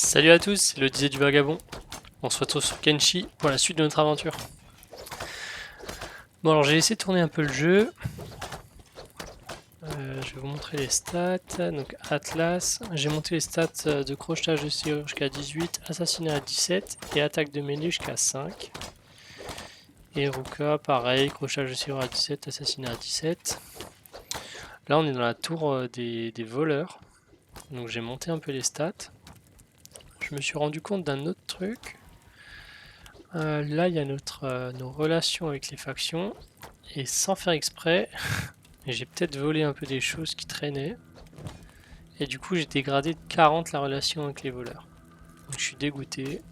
Salut à tous, c'est le disait du vagabond. On se retrouve sur Kenshi pour la suite de notre aventure. Bon alors j'ai essayé de tourner un peu le jeu. Je vais vous montrer les stats. Donc Atlas, j'ai monté les stats de crochetage de serrure jusqu'à 18, assassinat à 17 et attaque de mêlée jusqu'à 5. Et Ruka pareil, crochetage de serrure à 17, assassinat à 17. Là on est dans la tour des voleurs. Donc j'ai monté un peu les stats. Je me suis rendu compte d'un autre truc. Là il y a nos relations avec les factions. Et sans faire exprès, j'ai peut-être volé un peu des choses qui traînaient. Et du coup, j'ai dégradé de 40 la relation avec les voleurs. Donc je suis dégoûté.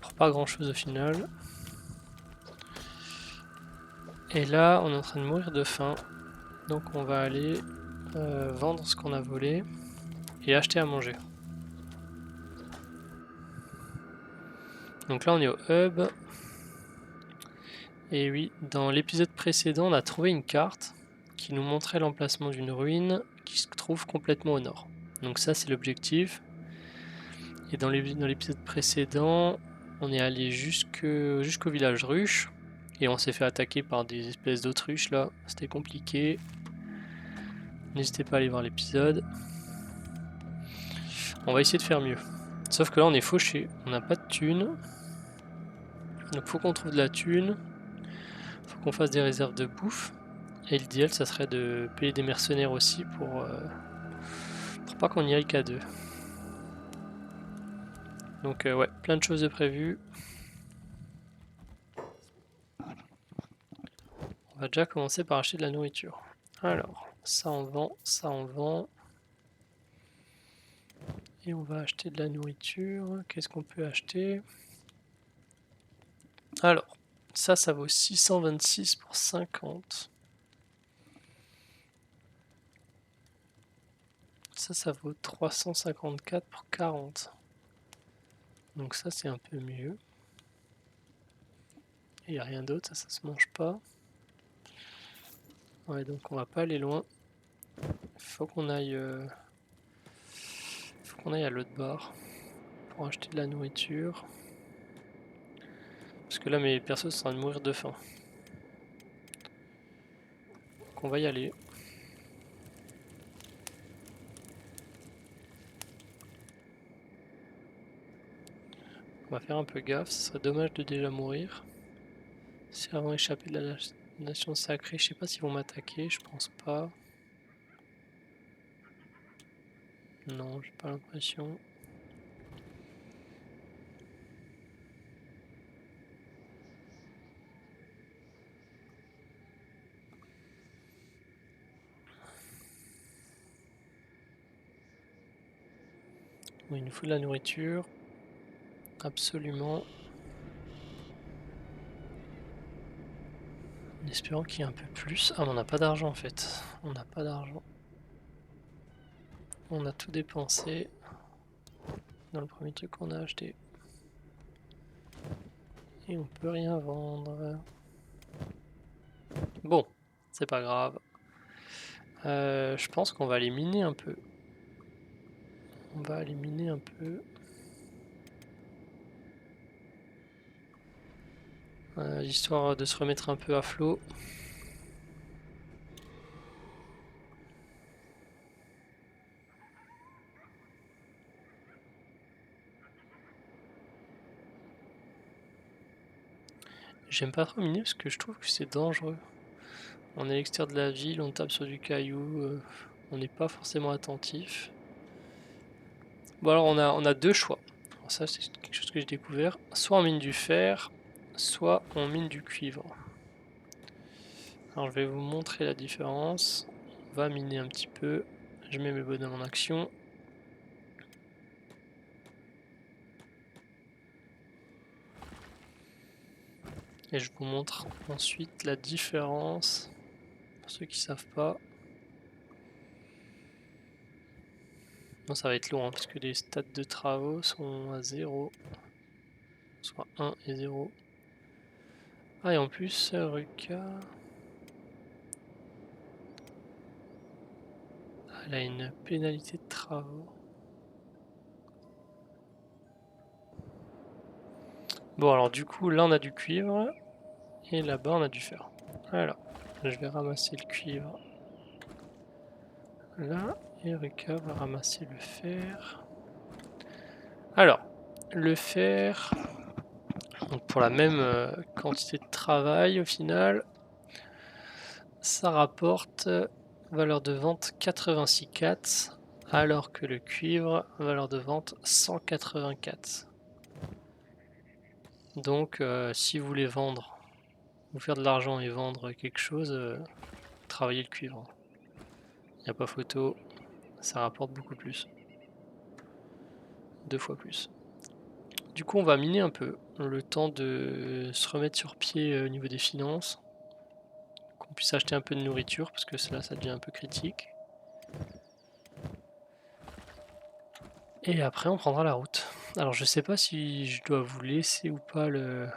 Pour pas grand chose au final. Et là, on est en train de mourir de faim. Donc on va aller vendre ce qu'on a volé et acheter à manger. Donc là, on est au hub. Et oui, dans l'épisode précédent, on a trouvé une carte qui nous montrait l'emplacement d'une ruine qui se trouve complètement au nord. Donc ça, c'est l'objectif. Et dans l'épisode précédent, on est allé jusqu'au village ruche. Et on s'est fait attaquer par des espèces d'autruches là. C'était compliqué. N'hésitez pas à aller voir l'épisode. On va essayer de faire mieux. Sauf que là on est fauché. On n'a pas de thunes. Donc faut qu'on trouve de la thune. Faut qu'on fasse des réserves de bouffe. Et l'idéal ça serait de payer des mercenaires aussi pour pas qu'on y aille qu'à deux. Donc ouais, plein de choses de prévues. On va déjà commencer par acheter de la nourriture. Alors, ça on vend, ça on vend. Et on va acheter de la nourriture. Qu'est-ce qu'on peut acheter? Alors, ça vaut 626 pour 50. Ça vaut 354 pour 40. Donc ça, c'est un peu mieux. Il n'y a rien d'autre, ça se mange pas. Ouais, donc on va pas aller loin. Faut qu'on aille à l'autre bar pour acheter de la nourriture. Parce que là, mes persos sont en train de mourir de faim. Donc on va y aller. On va faire un peu gaffe, ce serait dommage de déjà mourir. Si avant échapper de la nation sacrée, je sais pas s'ils vont m'attaquer, je pense pas. Non, j'ai pas l'impression. Bon, il nous faut de la nourriture. Absolument. En espérant qu'il y ait un peu plus. Ah, mais on n'a pas d'argent en fait. On n'a pas d'argent. On a tout dépensé dans le premier truc qu'on a acheté. Et on peut rien vendre. Bon, c'est pas grave. Je pense qu'on va aller miner un peu. On va aller miner un peu. Histoire de se remettre un peu à flot. J'aime pas trop miner parce que je trouve que c'est dangereux. On est à l'extérieur de la ville, on tape sur du caillou, on n'est pas forcément attentif. Bon alors on a deux choix. Alors ça c'est quelque chose que j'ai découvert. Soit on mine du fer, soit on mine du cuivre. Alors je vais vous montrer la différence. On va miner un petit peu. Je mets mes bonhommes en action. Et je vous montre ensuite la différence. Pour ceux qui savent pas. Bon, ça va être long hein, parce que les stats de travaux sont à 0. Soit 1 et 0. Ah et en plus Ruka, elle a une pénalité de travaux. Bon alors du coup là on a du cuivre et là-bas on a du fer. Alors je vais ramasser le cuivre là et Ruka va ramasser le fer. Alors le fer, donc pour la même quantité de travail au final, ça rapporte valeur de vente 86,4 alors que le cuivre valeur de vente 184. Donc si vous voulez vendre, vous faire de l'argent et vendre quelque chose, travaillez le cuivre. Il n'y a pas photo, ça rapporte beaucoup plus. 2 fois plus. Du coup on va miner un peu, le temps de se remettre sur pied au niveau des finances, qu'on puisse acheter un peu de nourriture parce que là ça devient un peu critique. Et après on prendra la route. Alors je sais pas si je dois vous laisser ou pas le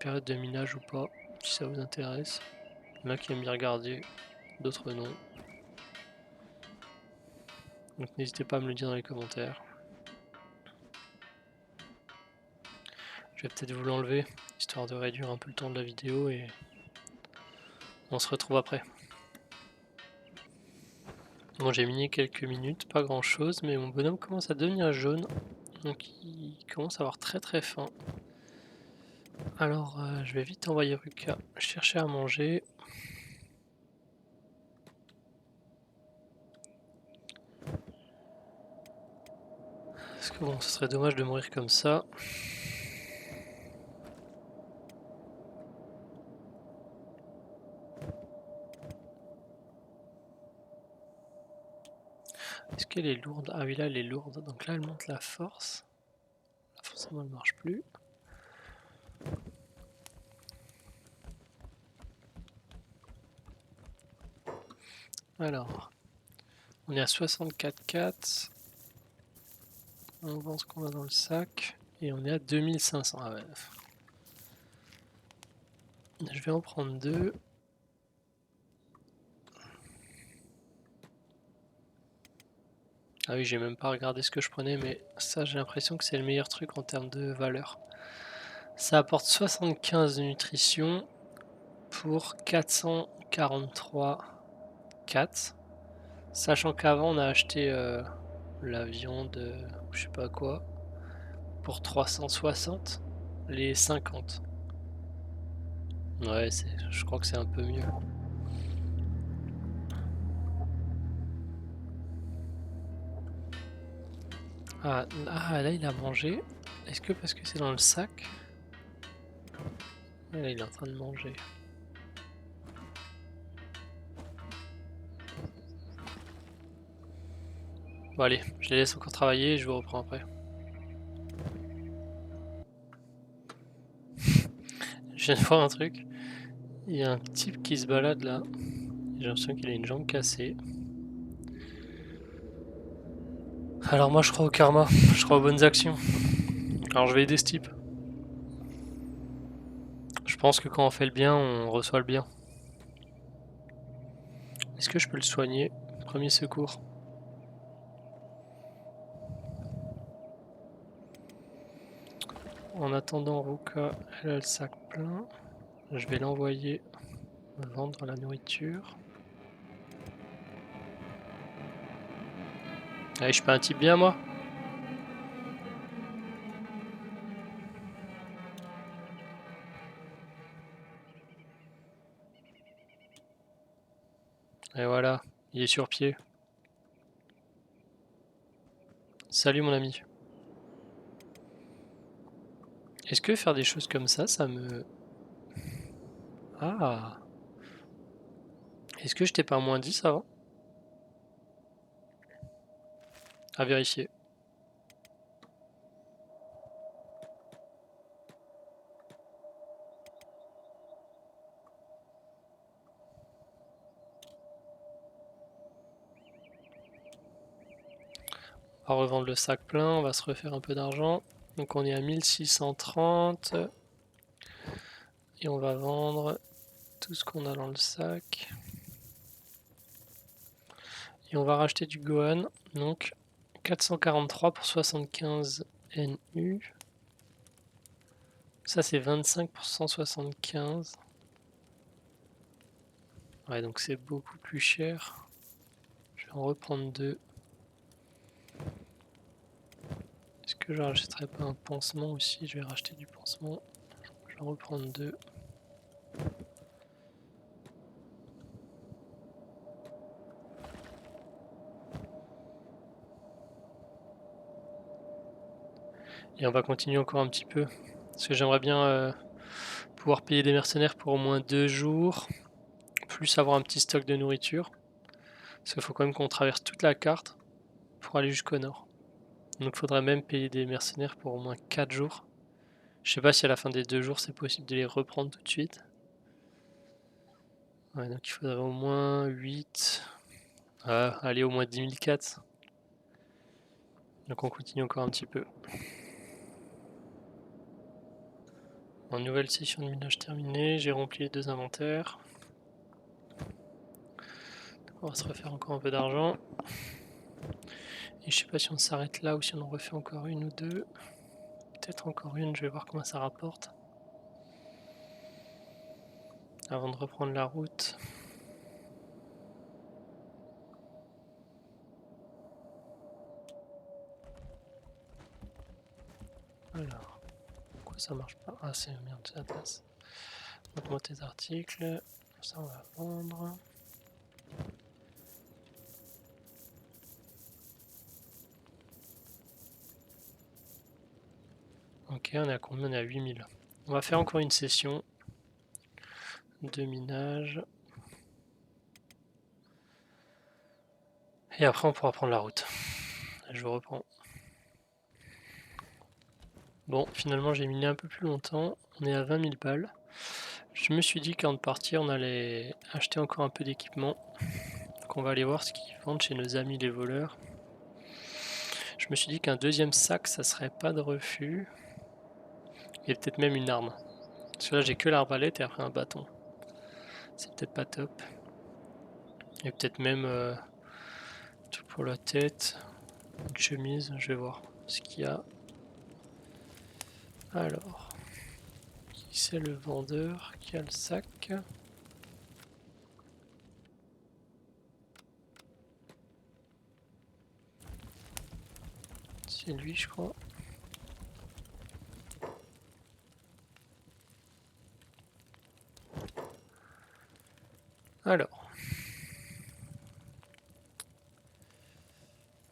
période de minage ou pas, si ça vous intéresse. Il y en a qui aiment bien regarder, d'autres non. Donc n'hésitez pas à me le dire dans les commentaires. Je vais peut-être vous l'enlever, histoire de réduire un peu le temps de la vidéo et on se retrouve après. Bon j'ai miné quelques minutes, pas grand chose, mais mon bonhomme commence à devenir jaune. Donc il commence à avoir très très faim. Alors je vais vite envoyer Ruka chercher à manger. Parce que bon, ce serait dommage de mourir comme ça. Est-ce qu'elle est lourde? Ah oui, là elle est lourde. Donc là elle monte la force. Là, forcément elle marche plus. Alors, on est à 64,4. On vend ce qu'on a dans le sac. Et on est à 2500. Ah ouais. Je vais en prendre 2. Ah oui, j'ai même pas regardé ce que je prenais, mais ça j'ai l'impression que c'est le meilleur truc en termes de valeur. Ça apporte 75 de nutrition pour 443,4. Sachant qu'avant on a acheté la viande, je sais pas quoi, pour 360, les 50. Ouais, je crois que c'est un peu mieux. Ah, là il a mangé. Est-ce que parce que c'est dans le sac? Là il est en train de manger. Bon allez, je les laisse encore travailler et je vous reprends après. Je viens de voir un truc. Il y a un type qui se balade là. J'ai l'impression qu'il a une jambe cassée. Alors moi je crois au karma, je crois aux bonnes actions. Alors je vais aider ce type. Je pense que quand on fait le bien, on reçoit le bien. Est-ce que je peux le soigner? Premier secours. En attendant, Ruka, elle a le sac plein. Je vais l'envoyer vendre la nourriture. Allez, je suis pas un type bien moi? Et voilà, il est sur pied. Salut mon ami. Est-ce que faire des choses comme ça me... Ah! Est-ce que je t'ai pas moins 10 avant? À vérifier. On va revendre le sac plein, on va se refaire un peu d'argent. Donc on est à 1630. Et on va vendre tout ce qu'on a dans le sac. Et on va racheter du Gohan. Donc 443 pour 75 NU. Ça c'est 25 pour 175. Ouais, donc c'est beaucoup plus cher. Je vais en reprendre 2. Est-ce que je rachèterais pas un pansement aussi? Je vais racheter du pansement. Je vais en reprendre 2. Et on va continuer encore un petit peu. Parce que j'aimerais bien pouvoir payer des mercenaires pour au moins 2 jours. Plus avoir un petit stock de nourriture. Parce qu'il faut quand même qu'on traverse toute la carte pour aller jusqu'au nord. Donc il faudrait même payer des mercenaires pour au moins 4 jours. Je sais pas si à la fin des 2 jours c'est possible de les reprendre tout de suite. Ouais, donc il faudrait au moins 8. Ah, allez, au moins 10 004. Donc on continue encore un petit peu. En nouvelle session de minage terminée, j'ai rempli les 2 inventaires. On va se refaire encore un peu d'argent. Et je sais pas si on s'arrête là ou si on en refait encore une ou deux. Peut-être encore une, je vais voir comment ça rapporte. Avant de reprendre la route. Alors, pourquoi ça marche pas? Ah, c'est merde, c'est la tasse. Montre-moi tes articles. Ça, on va vendre. Ok, on est à combien? On est à 8000. On va faire encore une session de minage. Et après, on pourra prendre la route. Je reprends. Bon, finalement, j'ai miné un peu plus longtemps. On est à 20 000 balles. Je me suis dit qu'avant de partir, on allait acheter encore un peu d'équipement. Donc on va aller voir ce qu'ils vendent chez nos amis les voleurs. Je me suis dit qu'un deuxième sac, ça serait pas de refus. Et peut-être même une arme. Parce que là, j'ai que l'arbalète et après un bâton. C'est peut-être pas top. Et peut-être même tout pour la tête. Une chemise, je vais voir ce qu'il y a. Alors, qui c'est le vendeur qui a le sac? C'est lui, je crois. Alors.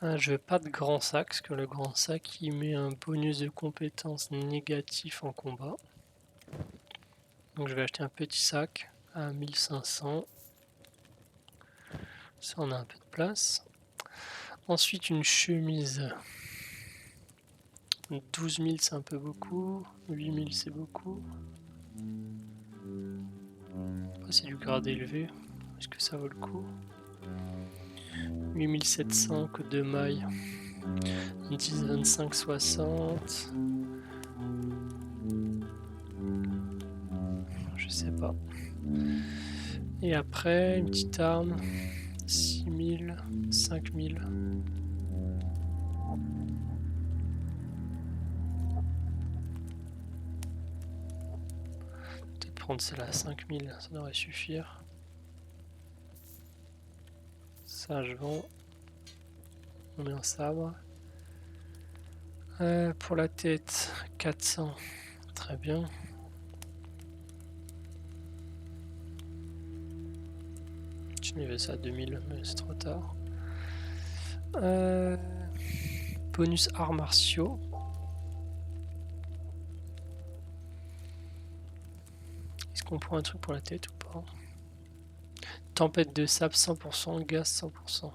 Ah, je veux pas de grand sac, parce que le grand sac il met un bonus de compétences négatif en combat. Donc je vais acheter un petit sac à 1500. Ça, on a un peu de place. Ensuite, une chemise. 12 000, c'est un peu beaucoup. 8 000, c'est beaucoup. C'est du grade élevé. Est-ce que ça vaut le coup? 8 700, code de maille. 10, 25, 60. Je sais pas. Et après, une petite arme. 6 000, 5 000. Peut-être prendre celle à 5 000, ça devrait suffire. Ça, je vends. On met un sabre. Pour la tête, 400. Très bien. Je m'y vais ça à 2000, mais c'est trop tard. Bonus arts martiaux. Est-ce qu'on prend un truc pour la tête ou pas? Tempête de sable 100%, gaz 100%.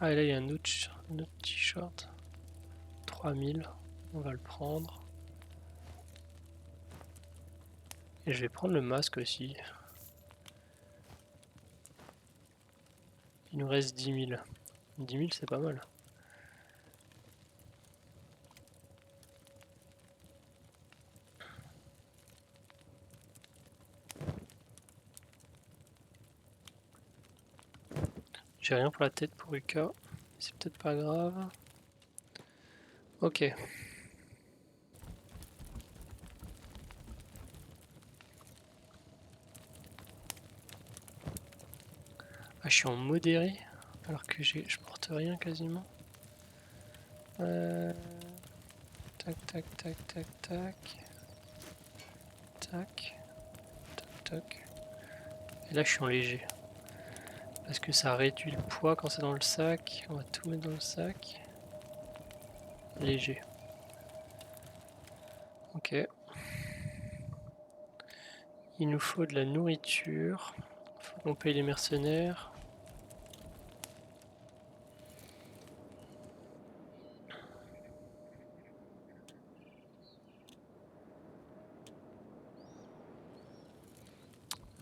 Ah, et là il y a un autre t-shirt. 3000, on va le prendre. Et je vais prendre le masque aussi. Il nous reste 10 000. 10 000 c'est pas mal. J'ai rien pour la tête pour Uka. C'est peut-être pas grave. Ok. je suis en modéré alors que je porte rien quasiment. Tac, tac, tac, tac, tac. Tac, tac, tac. Et là je suis en léger. Parce que ça réduit le poids quand c'est dans le sac. On va tout mettre dans le sac. Léger. Ok. Il nous faut de la nourriture. Il faut qu'on paye les mercenaires.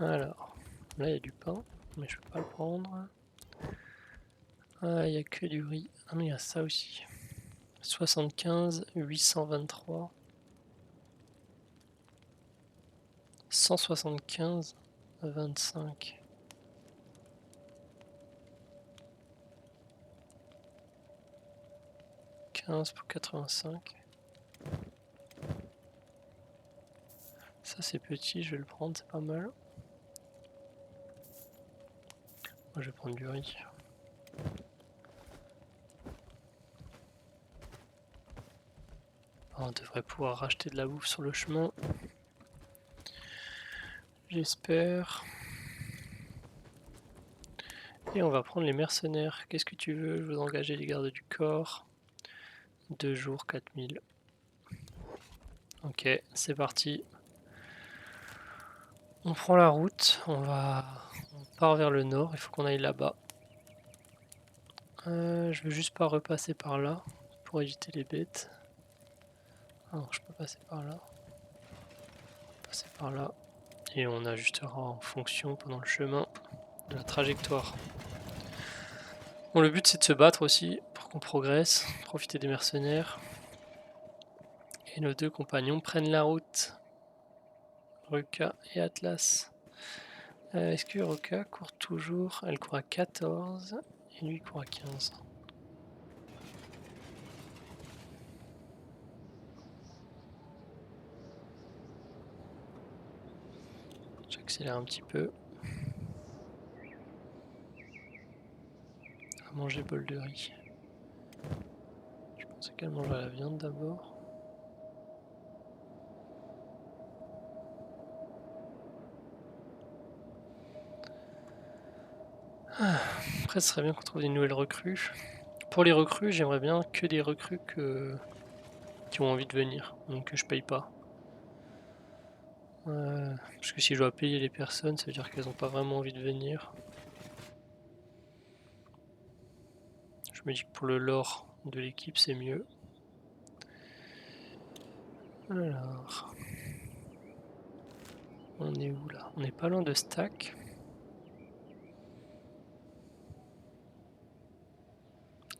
Alors, là il y a du pain, mais je peux pas le prendre. Ah, il n'y a que du riz. Ah non, il y a ça aussi. 75, 823. 175, 25. 15 pour 85. Ça c'est petit, je vais le prendre, c'est pas mal. Moi je vais prendre du riz. On devrait pouvoir racheter de la bouffe sur le chemin. J'espère. Et on va prendre les mercenaires. Qu'est-ce que tu veux? Je veux engager les gardes du corps. 2 jours, 4000. Ok, c'est parti. On prend la route, on part vers le nord, il faut qu'on aille là-bas. Je veux juste pas repasser par là pour éviter les bêtes. Ah non, je peux passer par là. Passer par là. Et on ajustera en fonction pendant le chemin de la trajectoire. Bon, le but c'est de se battre aussi pour qu'on progresse, profiter des mercenaires. Et nos 2 compagnons prennent la route. Ruka et Atlas. Est-ce que Ruka court toujours? Elle court à 14 et lui court à 15. J'accélère un petit peu. À manger bol de riz. Je pensais qu'elle mangerait la viande d'abord. Après, ce serait bien qu'on trouve des nouvelles recrues. Pour les recrues, j'aimerais bien que des recrues qui ont envie de venir, donc que je paye pas. Parce que si je dois payer les personnes, ça veut dire qu'elles n'ont pas vraiment envie de venir. Je me dis que pour le lore de l'équipe, c'est mieux. Alors, on est où là? On n'est pas loin de Stack.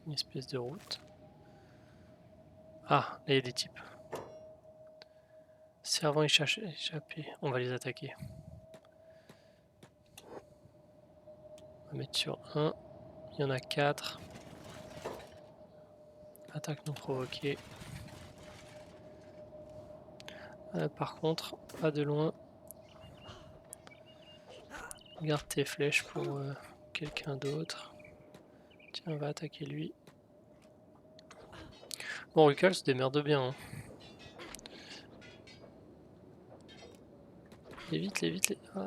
Une espèce de route. Ah, là il y a des types. Servant échappé, on va les attaquer. On va mettre sur 1. Il y en a 4. Attaque non provoquée. Par contre, pas de loin. Garde tes flèches pour quelqu'un d'autre. Tiens, on va attaquer lui. Bon, Ruka se démerde bien. Hein. Les vite, les vite, les... Ah.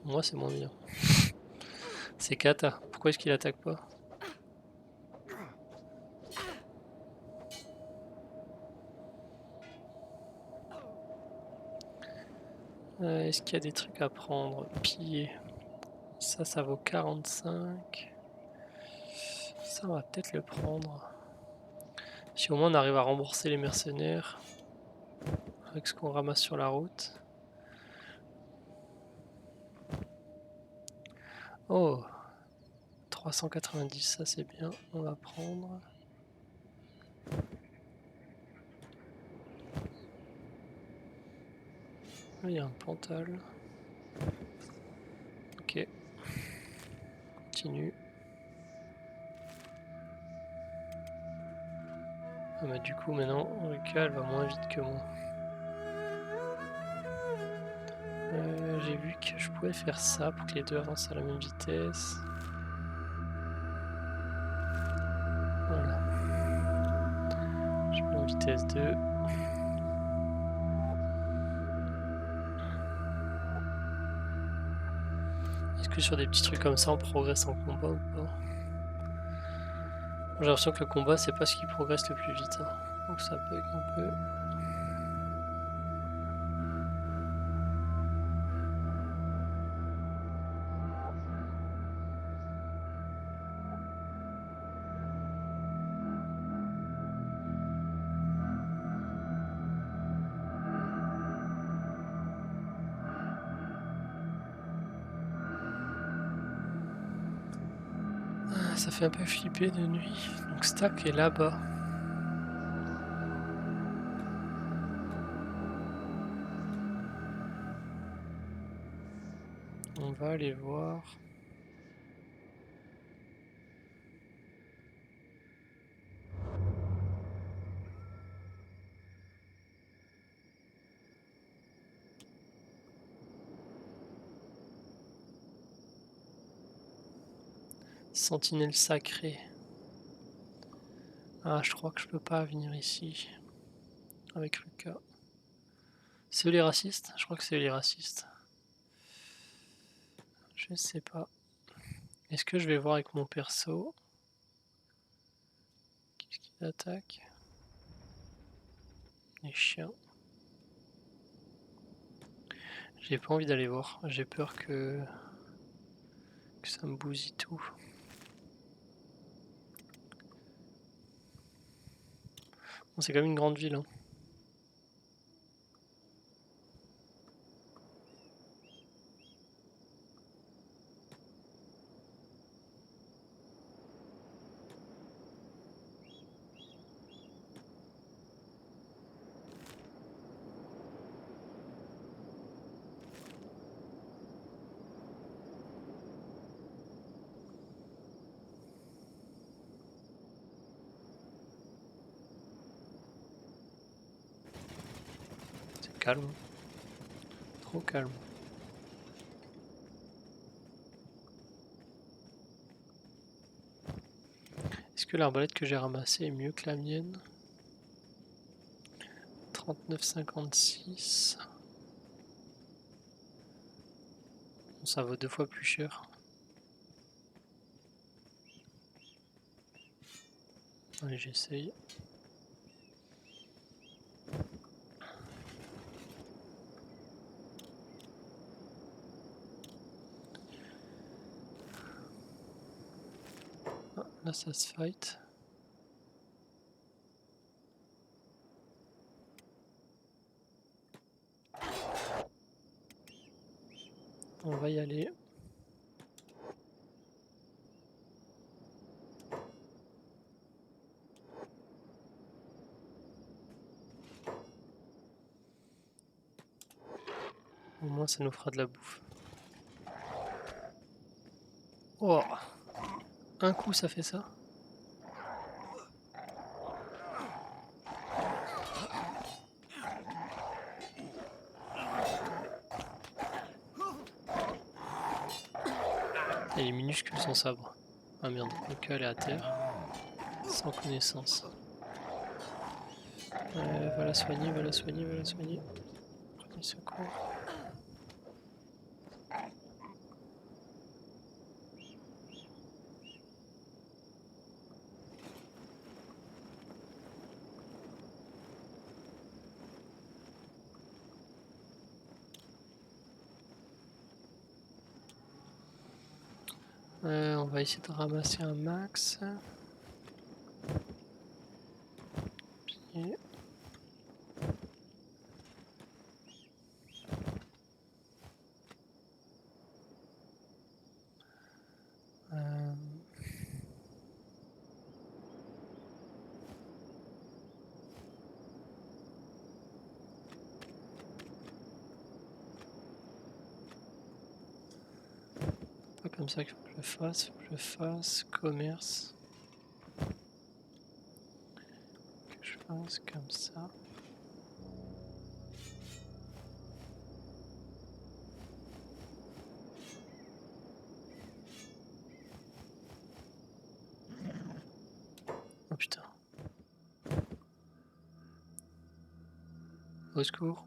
Moi, c'est moins bien. C'est Kata. Pourquoi est-ce qu'il attaque pas? Est-ce qu'il y a des trucs à prendre? Piller. Ça vaut 45. Ça, on va peut-être le prendre. Si au moins on arrive à rembourser les mercenaires avec ce qu'on ramasse sur la route. Oh, 390, ça c'est bien, on va prendre. Il y a un pantal. Ok. Continue. Ah bah du coup maintenant Ruka elle va moins vite que moi. J'ai vu pouvais faire ça pour que les deux avancent à la même vitesse. Voilà. Je mets en vitesse 2. Est-ce que sur des petits trucs comme ça on progresse en combat ou pas? J'ai l'impression que le combat c'est pas ce qui progresse le plus vite, hein. Donc ça bug un peu. Ça fait un peu flipper de nuit. Donc Stack est là-bas. On va aller voir. Sentinelle sacrée. Ah, je crois que je peux pas venir ici. Avec Lucas. C'est eux les racistes? Je crois que c'est eux les racistes. Je sais pas. Est-ce que je vais voir avec mon perso? Qu'est-ce qu'il attaque? Les chiens. J'ai pas envie d'aller voir. J'ai peur que ça me bousille tout. Bon, c'est quand même une grande ville, hein. C'est calme. Trop calme. Est-ce que l'arbalète que j'ai ramassée est mieux que la mienne? 39,56. Bon, ça vaut 2 fois plus cher. Allez, j'essaye. Ah, là, ça se fight. On va y aller. Au moins, ça nous fera de la bouffe. Oh! Un coup, ça fait ça. Il est minuscule son sabre. Ah merde, le elle est à terre. Sans connaissance. Va la soigner, va la soigner, va la soigner. Premier secours. On va essayer de ramasser un max. Puis... pas comme ça qu'il faut que je fasse. Faut que je fasse commerce. Que je fasse comme ça. putain. Au secours.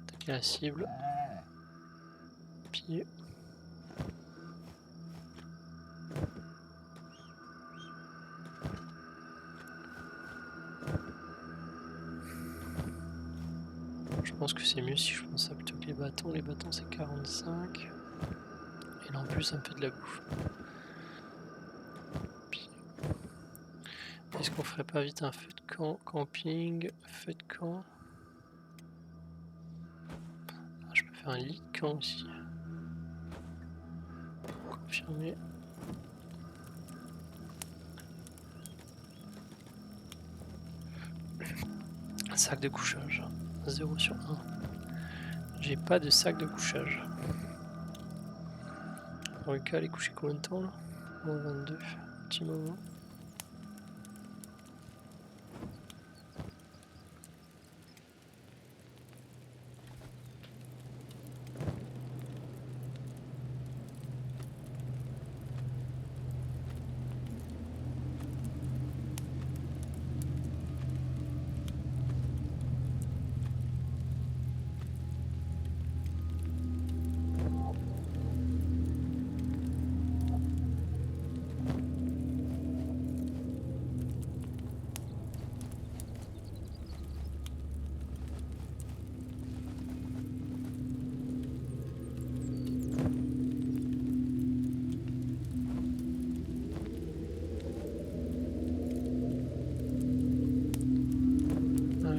Attaquer la cible. Pied. Je pense que c'est mieux si je prends ça plutôt que les bâtons. Les bâtons c'est 45. Et là en plus ça me fait de la bouffe. Est-ce qu'on ferait pas vite un feu de camp, camping, feu de camp? Ah, je peux faire un lit de camp aussi. Confirmé. Un sac de couchage. 0 sur 1. J'ai pas de sac de couchage. Ruka, elle est couchée combien de temps là? Moins 22. Petit moment.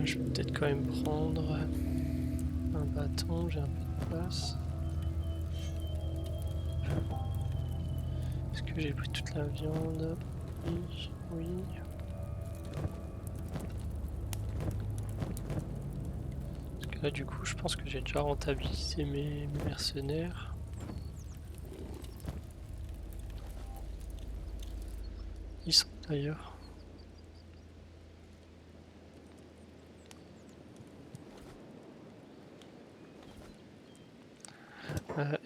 Je vais peut-être quand même prendre un bâton, j'ai un peu de place. Est-ce que j'ai pris toute la viande? Oui, oui. Parce que là du coup je pense que j'ai déjà rentabilisé mes mercenaires. Ils sont d'ailleurs.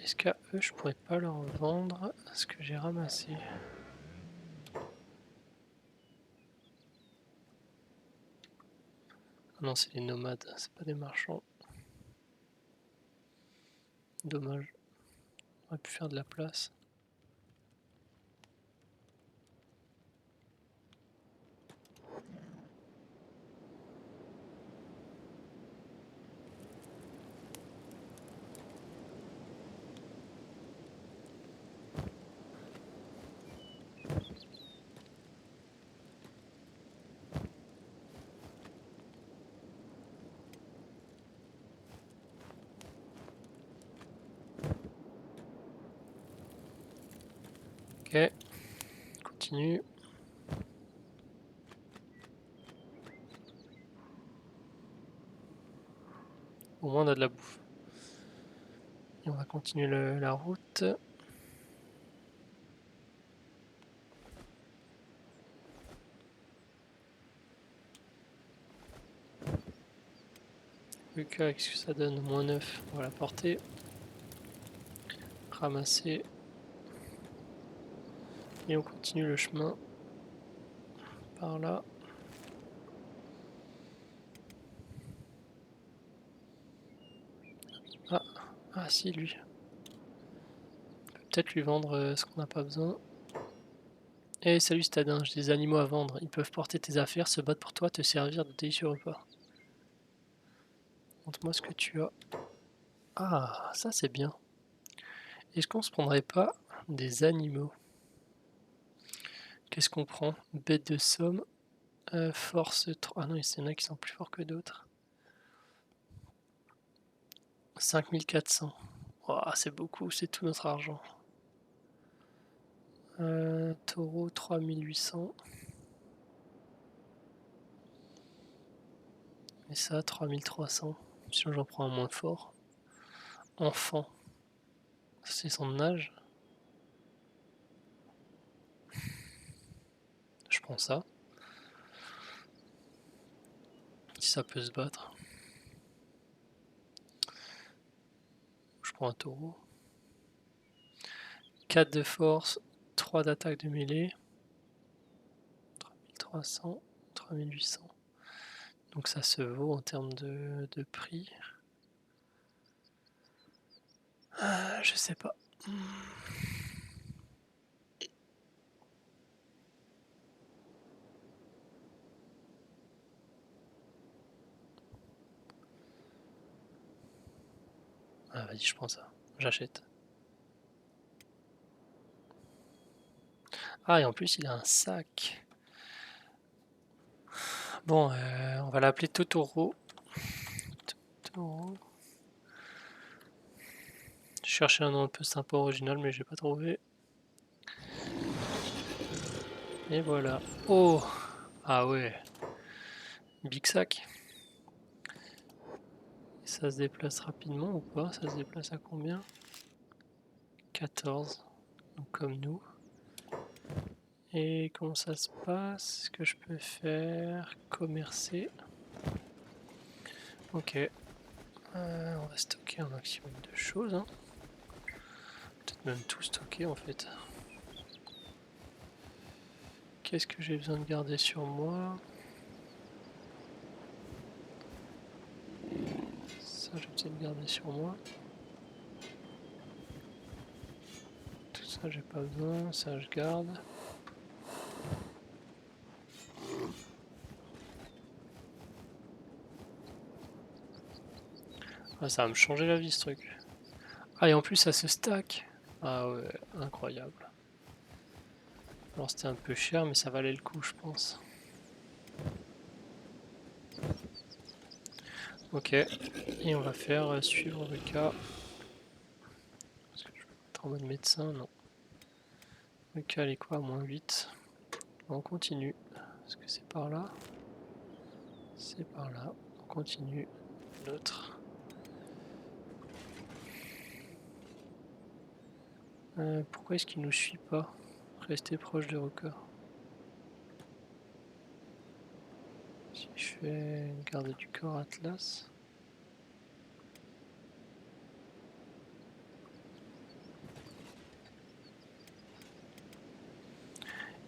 Est-ce qu'à eux je pourrais pas leur vendre ce que j'ai ramassé? Ah non, c'est les nomades, c'est pas des marchands. Dommage. On aurait pu faire de la place. Ok, continue. Au moins on a de la bouffe. Et on va continuer la route. Ok, qu'est-ce que ça donne? Moins 9, on va la porter. Ramasser. Et on continue le chemin par là. Ah si, lui. On peut peut-être lui vendre ce qu'on n'a pas besoin. Eh salut Stadin, j'ai des animaux à vendre. Ils peuvent porter tes affaires, se battre pour toi, te servir de délicieux repas. Montre-moi ce que tu as. Ah, ça c'est bien. Est-ce qu'on se prendrait pas des animaux? Qu'est-ce qu'on prend? Bête de somme. Force 3. Ah non, il y en a qui sont plus forts que d'autres. 5400. Oh, c'est beaucoup, c'est tout notre argent. Taureau 3800. Et ça 3300. Sinon j'en prends un moins fort. Enfant. C'est son âge. Je prends ça. Si ça peut se battre. Je prends un taureau. 4 de force, 3 d'attaque de mêlée. 3300, 3800. Donc ça se vaut en termes de prix. Je sais pas. Ah vas-y, je prends ça. J'achète. Ah et en plus il a un sac. Bon, on va l'appeler Totoro. Totoro. Je cherchais un nom un peu sympa original mais j'ai pas trouvé. Et voilà. Oh! Ah ouais. Big sac. Ça se déplace rapidement ou pas? Ça se déplace à combien? 14. Donc comme nous. Et comment ça se passe? Ce que je peux faire? Commercer. Ok. On va stocker un maximum de choses. Hein. Peut-être même tout stocker en fait. Qu'est-ce que j'ai besoin de garder sur moi? Ça, j'ai besoin de garder sur moi. Tout ça, j'ai pas besoin. Ça, je garde. Ah, ça va me changer la vie ce truc. Ah, et en plus, ça se stack. Ah ouais, incroyable. Alors, c'était un peu cher, mais ça valait le coup, je pense. Ok, et on va faire suivre le cas. Est-ce que je peux être en mode médecin? Non. Le cas, elle est quoi? Moins 8. On continue. Est-ce que c'est par là? C'est par là. On continue. L'autre. Pourquoi est-ce qu'il nous suit pas? Rester proche de record. Si je fais une garde du corps Atlas.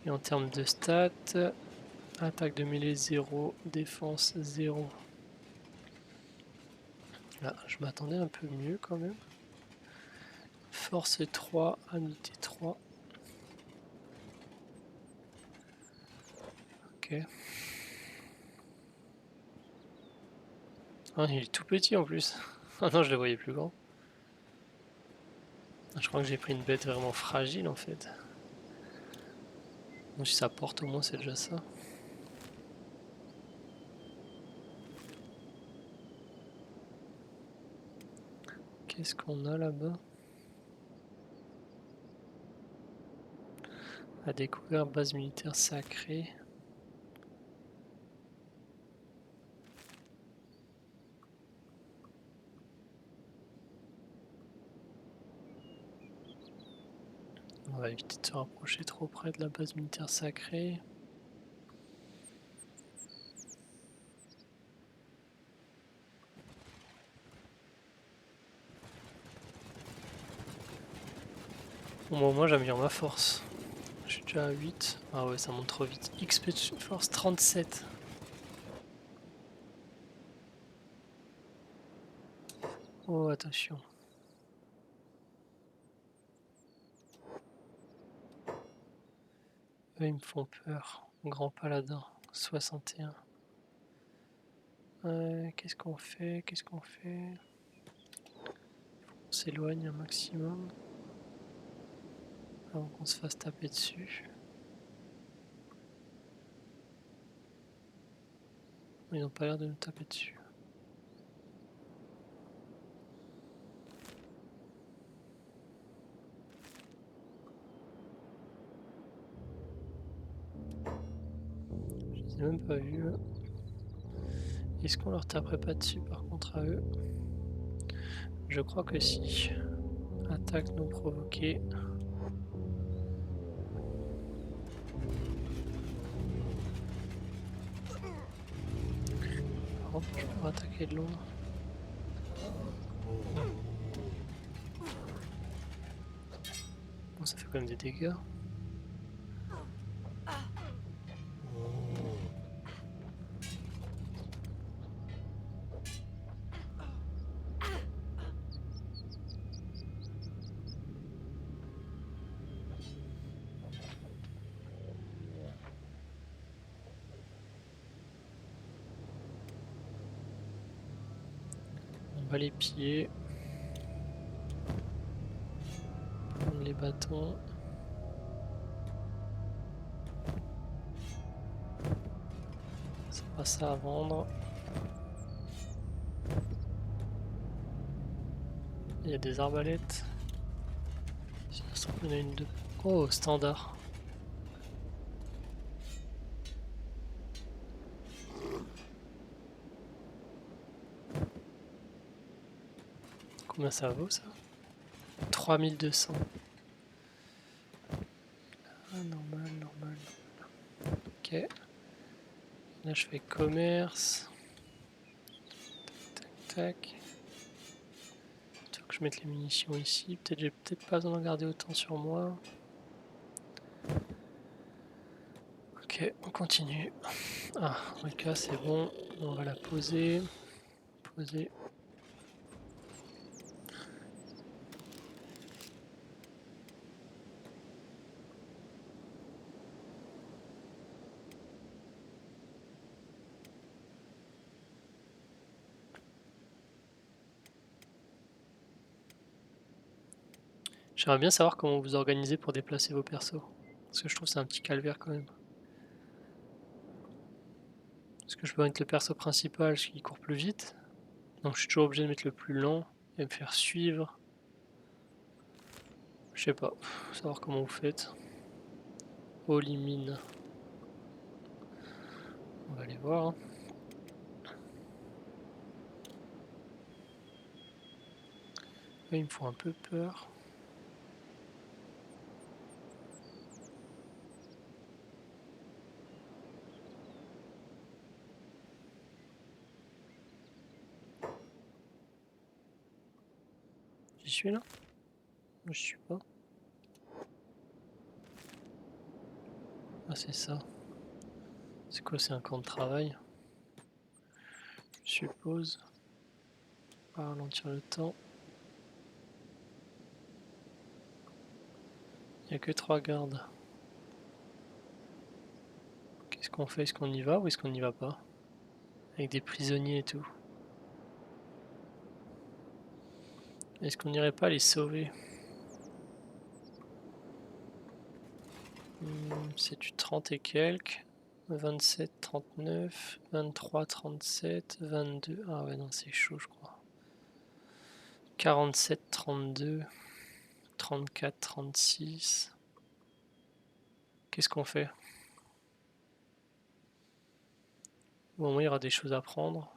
Et en termes de stats, attaque de mêlée 0, défense 0. Là, je m'attendais un peu mieux quand même. Force 3, amitié 3. Ok. Ah, il est tout petit en plus. Ah non, je le voyais plus grand. Je crois que j'ai pris une bête vraiment fragile en fait. Donc si ça porte au moins c'est déjà ça. Qu'est-ce qu'on a là-bas? À découvrir base militaire sacrée. On va éviter de se rapprocher trop près de la base militaire sacrée. Bon, moi j'améliore ma force. Je suis déjà à 8. Ah ouais, ça monte trop vite. XP force 37. Oh, attention. Eux, ils me font peur. Grand paladin, 61. Qu'est-ce qu'on fait? Qu'est-ce qu'on fait? On s'éloigne un maximum. Avant qu'on se fasse taper dessus. Ils n'ont pas l'air de nous taper dessus. Je les ai même pas vus. Est-ce qu'on leur taperait pas dessus par contre à eux? Je crois que si. Attaque non provoquée. Par contre, je peux attaquer de loin. Bon, ça fait quand même des dégâts. va les piller. Prendre les bâtons. C'est pas ça à vendre. Il y a des arbalètes. Si ça se trouve, il y en a une de... Oh, standard. Combien ça vaut ça? 3200. Ah, normal, normal. Ok. Là, je fais commerce. Tac, tac. Tu veux que je mette les munitions ici? Peut-être j'ai peut-être pas besoin d'en garder autant sur moi. Ok, on continue. Ah, Ruka, c'est bon. On va la poser. Poser. J'aimerais bien savoir comment vous organisez pour déplacer vos persos. Parce que je trouve que c'est un petit calvaire quand même. Parce que je peux mettre le perso principal qui court plus vite. Donc je suis toujours obligé de mettre le plus lent et me faire suivre. Je sais pas. Savoir comment vous faites. Holy mine. On va aller voir. Hein. Là, ils me font un peu peur. J'y suis là? Je suis pas. Ah c'est ça. C'est quoi, c'est un camp de travail? Je suppose. On va ralentir le temps. Il n'y a que 3 gardes. Qu'est-ce qu'on fait? Est-ce qu'on y va ou est-ce qu'on n'y va pas? Avec des prisonniers et tout. Est-ce qu'on n'irait pas les sauver? C'est du 30 et quelques. 27, 39, 23, 37, 22. Ah ouais, non, c'est chaud, je crois. 47, 32, 34, 36. Qu'est-ce qu'on fait? Bon, il y aura des choses à prendre.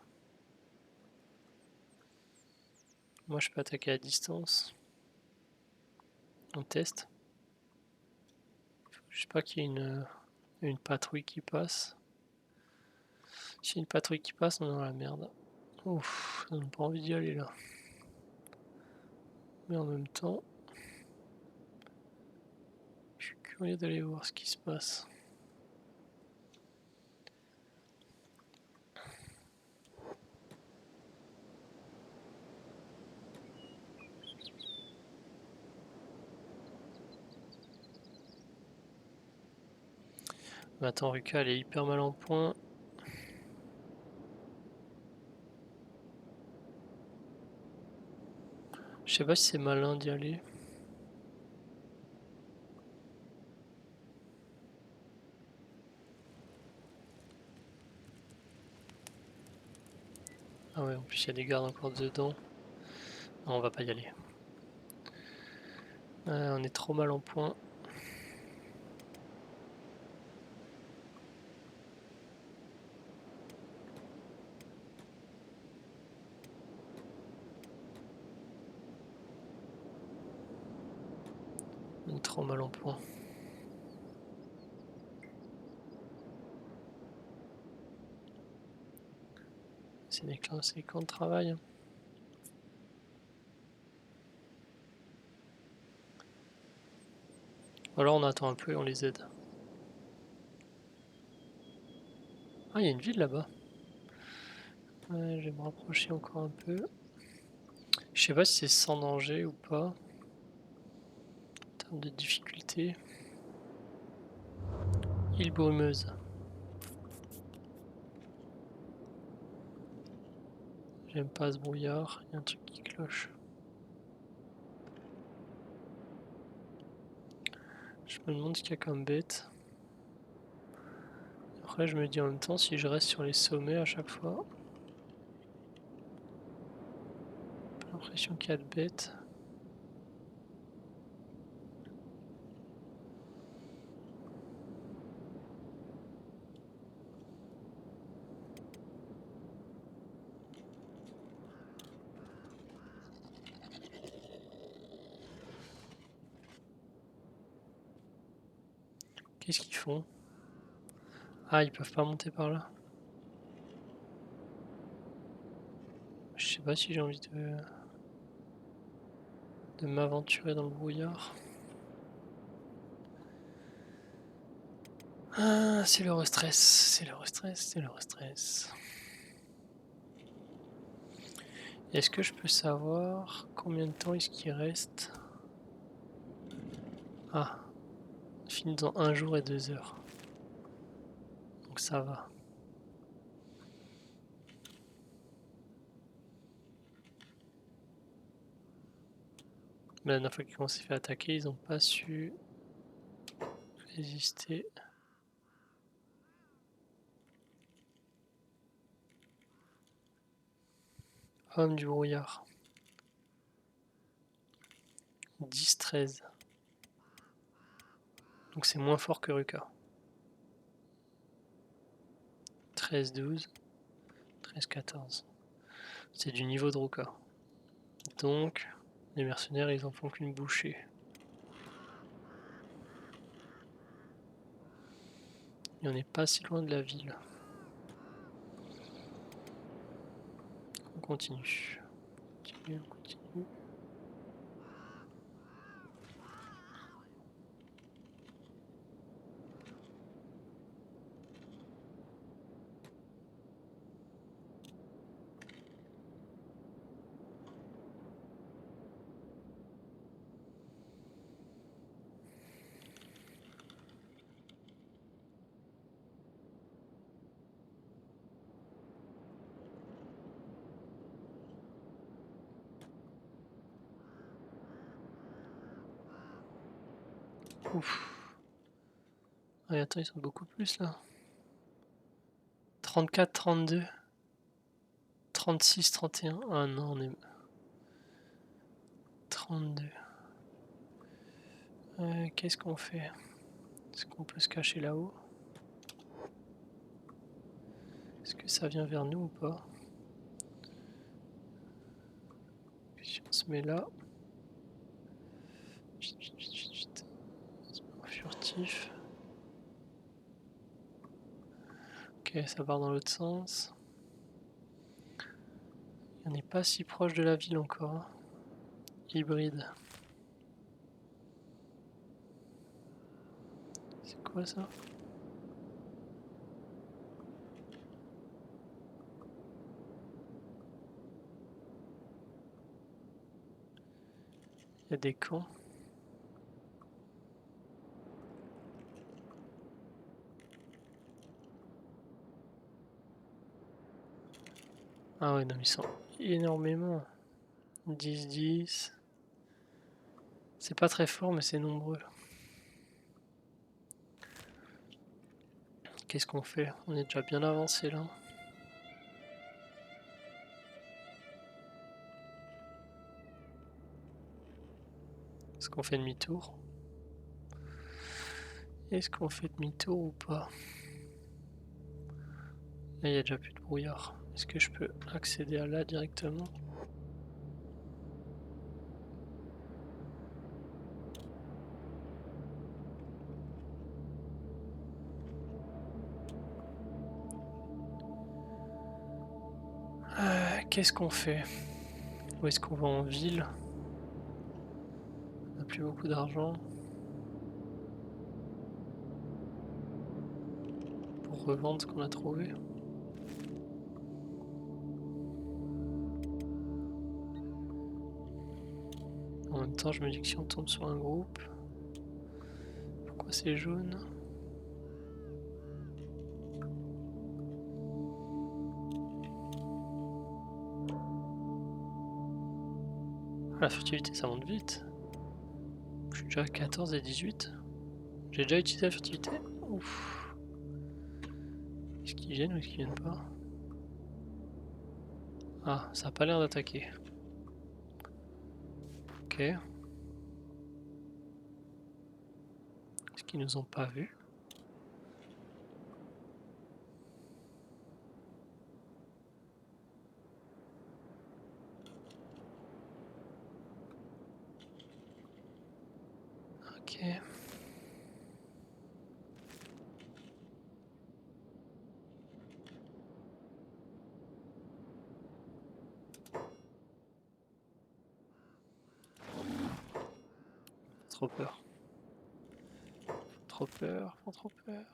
Moi, je peux attaquer à distance. On teste. Je sais pas qu'il y ait une patrouille qui passe. S'il y a une patrouille qui passe, on est dans la merde. Ouf, on n'a pas envie d'y aller là. Mais en même temps, je suis curieux d'aller voir ce qui se passe. Mais attends, Ruka, elle est hyper mal en point. Je sais pas si c'est malin d'y aller. Ah ouais, en plus il y a des gardes encore dedans. Non, on va pas y aller. On est trop mal en point. On est trop mal en point. C'est des camps de travail. Alors on attend un peu et on les aide. Ah, il y a une ville là-bas. Ouais, je vais me rapprocher encore un peu. Je sais pas si c'est sans danger ou pas. En termes de difficulté. Île brumeuse. J'aime pas ce brouillard, il y a un truc qui cloche. Je me demande ce qu'il y a comme bête. Après je me dis en même temps si je reste sur les sommets à chaque fois. J'ai l'impression qu'il y a de bêtes. Qu'est-ce qu'ils font? Ah, ils peuvent pas monter par là. Je sais pas si j'ai envie de m'aventurer dans le brouillard. Ah, c'est le restress, c'est le restress, c'est le restress. Est-ce que je peux savoir combien de temps est-ce qu'il reste? Ah, fini dans 1 jour et 2 heures. Donc ça va. Mais la dernière fois qu'on s'est fait attaquer, ils n'ont pas su résister. Homme du brouillard. 10-13. Donc c'est moins fort que Ruka. 13-12. 13-14. C'est du niveau de Ruka. Donc, les mercenaires, ils en font qu'une bouchée. Et on n'est pas si loin de la ville. On continue. On continue. Ouf. Ah, attends, ils sont beaucoup plus là. 34, 32. 36, 31. Ah non, on est... 32. Qu'est-ce qu'on fait? Est-ce qu'on peut se cacher là-haut? Est-ce que ça vient vers nous ou pas? Si on se met là. Vite, vite, vite, vite, vite. Furtif. Ok, ça part dans l'autre sens. On n'est pas si proche de la ville encore. Hein. Hybride. C'est quoi ça? Il y a des camps. Ah ouais, non, ils sont énormément. 10-10. C'est pas très fort, mais c'est nombreux. Qu'est-ce qu'on fait? On est déjà bien avancé là. Est-ce qu'on fait demi-tour? Est-ce qu'on fait demi-tour ou pas? Là, il n'y a déjà plus de brouillard. Est-ce que je peux accéder à là directement? Qu'est-ce qu'on fait? Où est-ce qu'on va en ville? On n'a plus beaucoup d'argent. Pour revendre ce qu'on a trouvé. En même temps, je me dis que si on tombe sur un groupe... Pourquoi c'est jaune? Ah, la furtivité ça monte vite. Je suis déjà à 14 et 18. J'ai déjà utilisé la furtivité. Ouf. Est-ce qu'ils viennent ou est-ce qu'ils viennent pas? Ah, ça a pas l'air d'attaquer. Ok. Est-ce qu'ils nous ont pas vus? Ok. Trop peur. Trop peur, trop peur.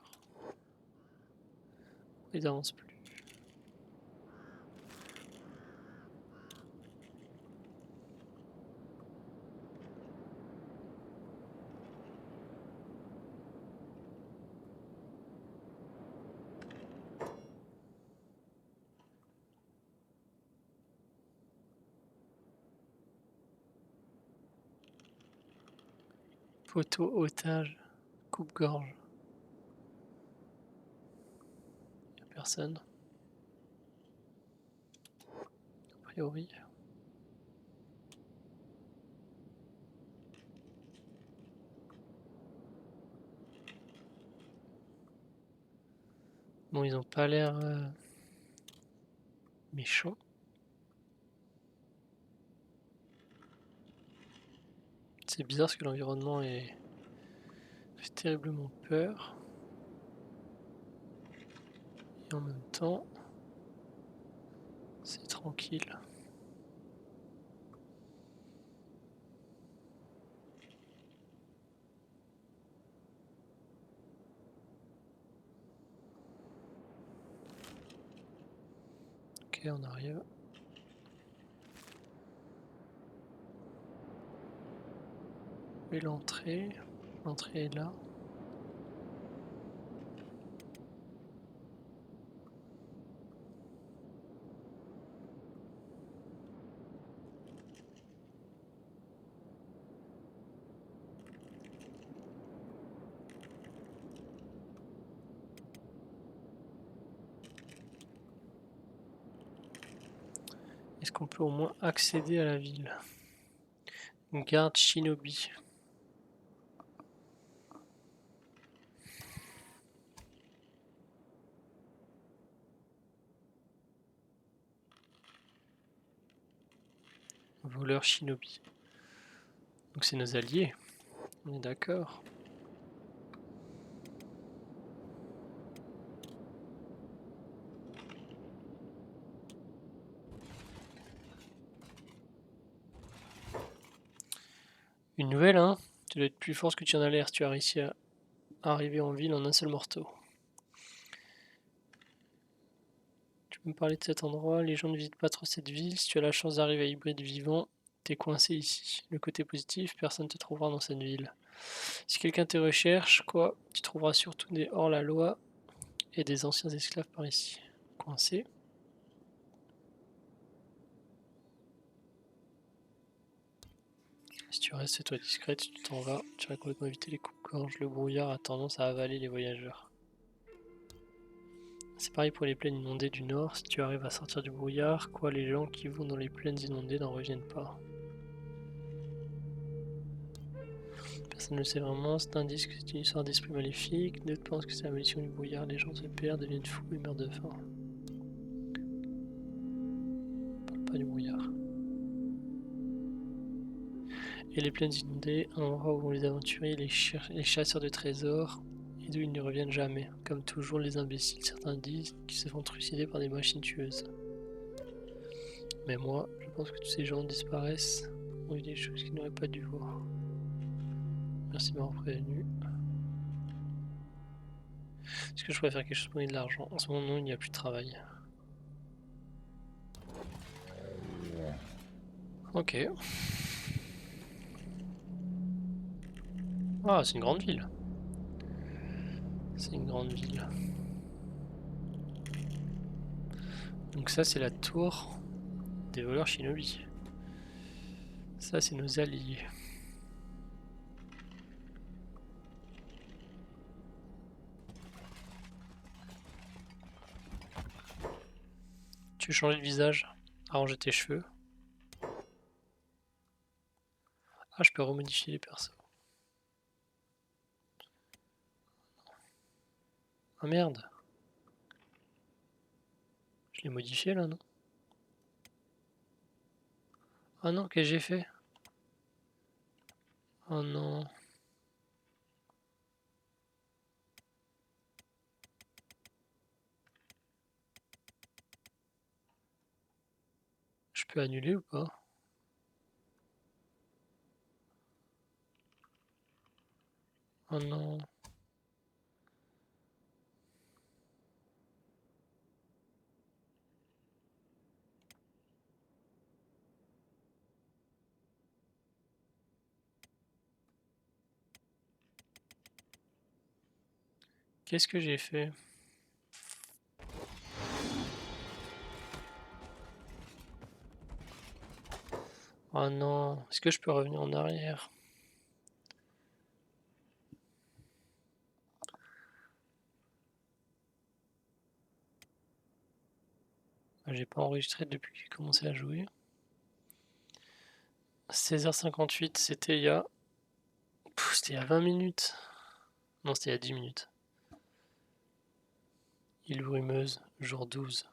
Ils avancent plus. Poteau, otage, coupe-gorge. Y'a personne. A priori. Bon, ils ont pas l'air méchants. C'est bizarre parce que l'environnement fait terriblement peur. Et en même temps, c'est tranquille. Ok, on arrive. Et l'entrée. L'entrée est là. Est-ce qu'on peut au moins accéder à la ville? Une garde shinobi. Voleur shinobi. Donc c'est nos alliés. On est d'accord. Une nouvelle, hein? Tu dois être plus fort que tu en as l'air. Tu as réussi à arriver en ville en un seul morceau. Tu peux me parler de cet endroit? Les gens ne visitent pas trop cette ville. Si tu as la chance d'arriver à Hybride vivant, t'es coincé ici. Le côté positif, personne ne te trouvera dans cette ville. Si quelqu'un te recherche, quoi, tu trouveras surtout des hors-la-loi et des anciens esclaves par ici. Coincé. Si tu restes toi discrète, si tu t'en vas, tu vas complètement éviter les coupes-gorges. Le brouillard a tendance à avaler les voyageurs. C'est pareil pour les plaines inondées du nord, si tu arrives à sortir du brouillard, quoi, les gens qui vont dans les plaines inondées n'en reviennent pas. Personne ne le sait vraiment, c'est un disque, c'est une histoire d'esprit maléfique, d'autres pensent que c'est la malédiction du brouillard, les gens se perdent, deviennent fous et meurent de faim. On parle pas du brouillard. Et les plaines inondées, un endroit où vont les aventuriers, les chasseurs de trésors, et d'où ils ne reviennent jamais. Comme toujours, les imbéciles, certains disent qu'ils se font trucider par des machines tueuses. Mais moi, je pense que tous ces gens disparaissent, ont vu des choses qu'ils n'auraient pas dû voir. Merci de m'avoir prévenu. Est-ce que je pourrais faire quelque chose pour gagner de l'argent? En ce moment, non, il n'y a plus de travail. Ok. Ah, c'est une grande ville. C'est une grande ville. Donc ça, c'est la tour des voleurs shinobi. Ça, c'est nos alliés. Tu veux changer de visage? Arranger tes cheveux? Ah, je peux remodifier les persos. Ah merde. Je l'ai modifié là, non? Ah non, qu'est-ce que j'ai fait? Oh non. Je peux annuler ou pas? Oh non. Qu'est-ce que j'ai fait? Oh non. Est-ce que je peux revenir en arrière? J'ai pas enregistré depuis que j'ai commencé à jouer. 16h58, c'était il y a... C'était il y a 20 minutes. Non, c'était il y a 10 minutes. Île Brumeuse, jour 12.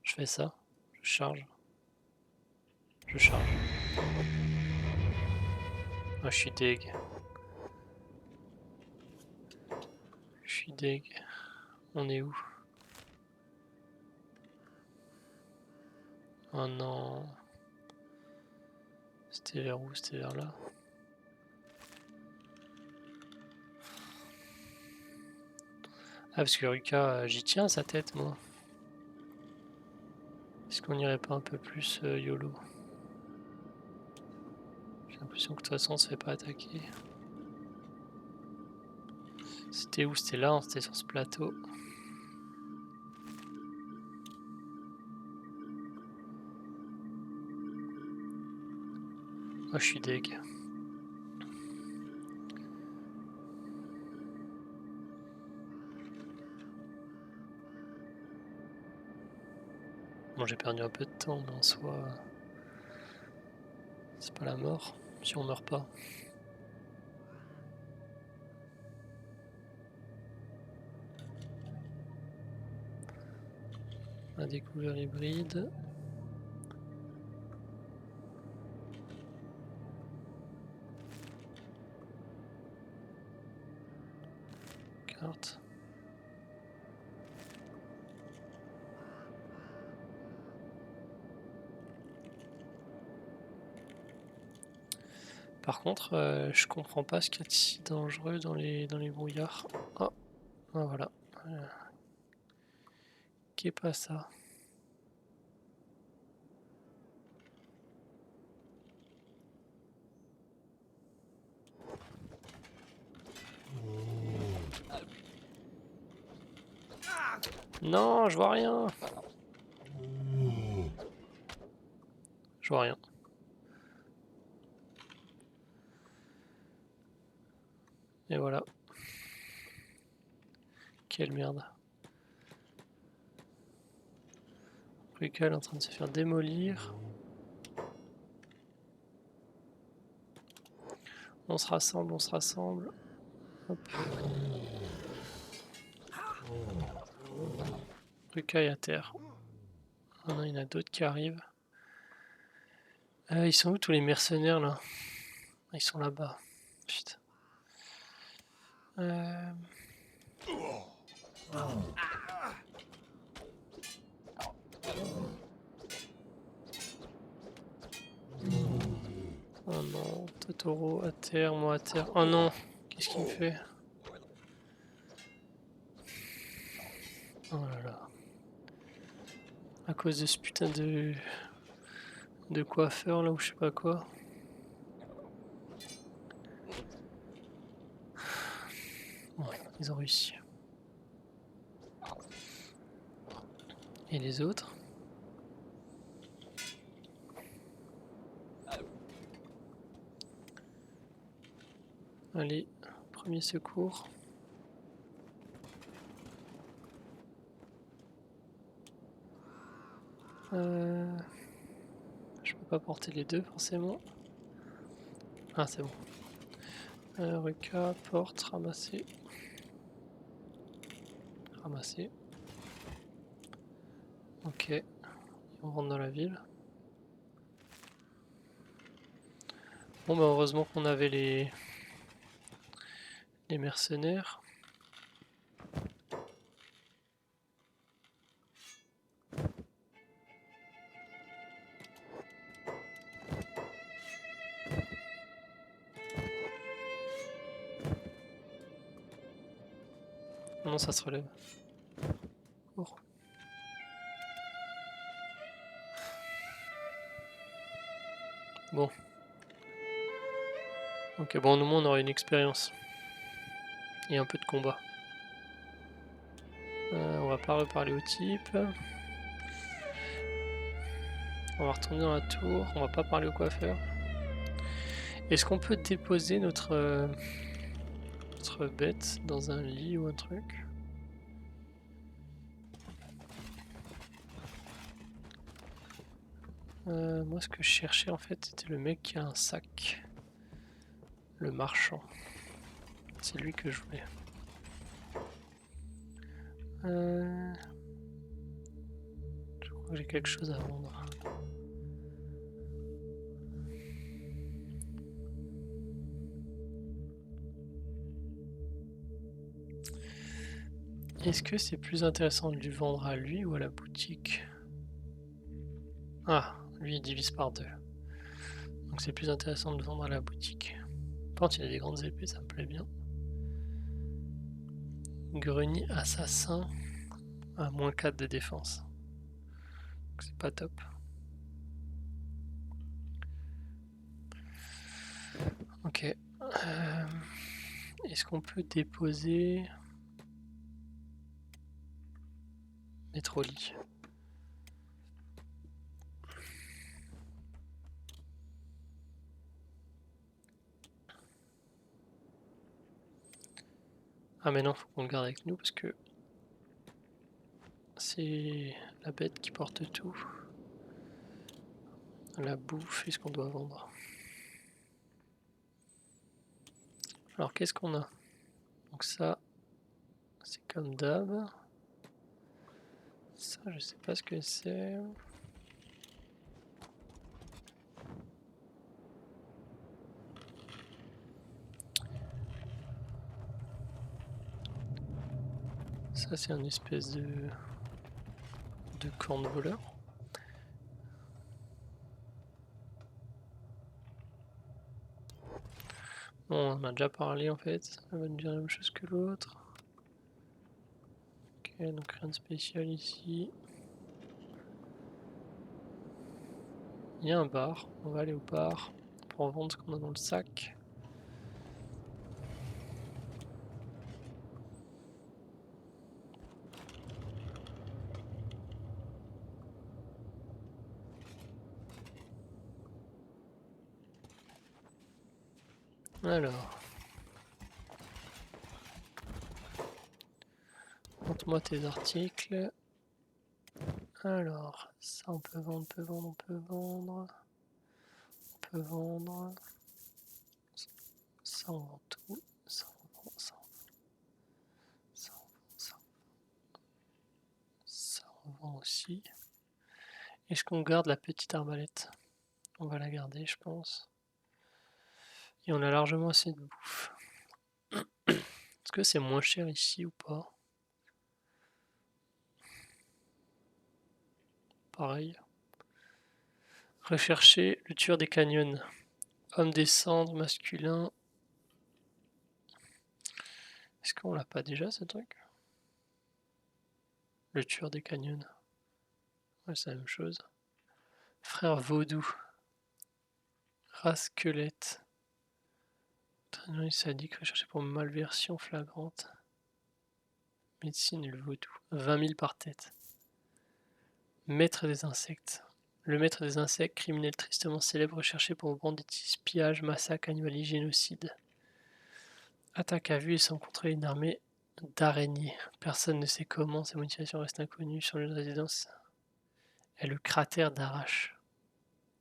Je fais ça. Je charge. Je charge. Ah, je suis deg. Je suis deg. On est où? Oh non. C'était vers où? C'était vers là. Ah, parce que Ruka, j'y tiens à sa tête, moi. Est-ce qu'on irait pas un peu plus YOLO? J'ai l'impression que de toute façon, on se fait pas attaquer. C'était où? C'était là, c'était sur ce plateau. Oh, je suis deg. Bon, j'ai perdu un peu de temps, mais en soi, c'est pas la mort si on meurt pas. On a découvert l'hybride. Carte. Par contre, je comprends pas ce qu'il y a de si dangereux dans les brouillards. Oh, ah, voilà. Qu'est pas ça? Non, je vois rien. Je vois rien. Et voilà. Quelle merde. Ruka est en train de se faire démolir. On se rassemble, on se rassemble. Hop. Ruka est à terre. Oh non, il y en a d'autres qui arrivent. Ils sont où tous les mercenaires là? Ils sont là-bas. Putain. Oh non, Totoro à terre, moi à terre. Oh non, qu'est-ce qu'il me fait? Oh là là. À cause de ce putain de coiffeur là ou je sais pas quoi. Bon, ils ont réussi. Et les autres? Allez, premier secours. Je peux pas porter les deux forcément. Ah, c'est bon. Ruka, porte, ramasser. Ramasser. Ok. Et on rentre dans la ville. Bon bah heureusement qu'on avait les mercenaires. Non, ça se relève. Oh. Bon. Ok, bon, au moins on aura une expérience. Et un peu de combat. On va pas reparler au type. On va retourner dans la tour. On va pas parler au coiffeur. Est-ce qu'on peut déposer notre bête dans un lit ou un truc? Moi ce que je cherchais en fait c'était le mec qui a un sac. Le marchand. C'est lui que je voulais. Je crois que j'ai quelque chose à vendre. Est-ce que c'est plus intéressant de lui vendre à lui ou à la boutique? Ah, lui il divise par deux. Donc c'est plus intéressant de vendre à la boutique. Par contre il a des grandes épées, ça me plaît bien. Grenier assassin à moins 4 de défense. C'est pas top. Ok. Est-ce qu'on peut déposer... Mettre au lit. Ah mais non, faut qu'on le garde avec nous parce que c'est la bête qui porte tout. La bouffe et ce qu'on doit vendre. Alors qu'est-ce qu'on a? Donc ça, c'est comme d'hab. Ça, je sais pas ce que c'est. Ça, c'est un espèce de corne voleur. Bon, on en a déjà parlé en fait. Ça va nous dire la même chose que l'autre. Ok, donc rien de spécial ici. Il y a un bar. On va aller au bar pour vendre ce qu'on a dans le sac. Alors, montre-moi tes articles. Alors, ça on peut vendre, on peut vendre, on peut vendre. On peut vendre. Ça on vend tout. Ça on vend, ça on vend. Ça on vend, ça on vend. Ça on vend aussi. Est-ce qu'on garde la petite arbalète? On va la garder, je pense. Et on a largement assez de bouffe. Est-ce que c'est moins cher ici ou pas? Pareil. Rechercher le tueur des canyons. Homme des cendres, masculin. Est-ce qu'on l'a pas déjà ce truc? Le tueur des canyons. Ouais, c'est la même chose. Frère vaudou. Race squelette. Traînerie sadique, recherché pour malversion flagrante. Médecine et le vaudou. 20 000 par tête. Maître des insectes. Le maître des insectes, criminel tristement célèbre, recherché pour banditisme, pillage, massacre, animalerie, génocide. Attaque à vue et sans contrôler une armée d'araignées. Personne ne sait comment, ses motivations restent inconnues. Son lieu de résidence est le cratère d'Arrache,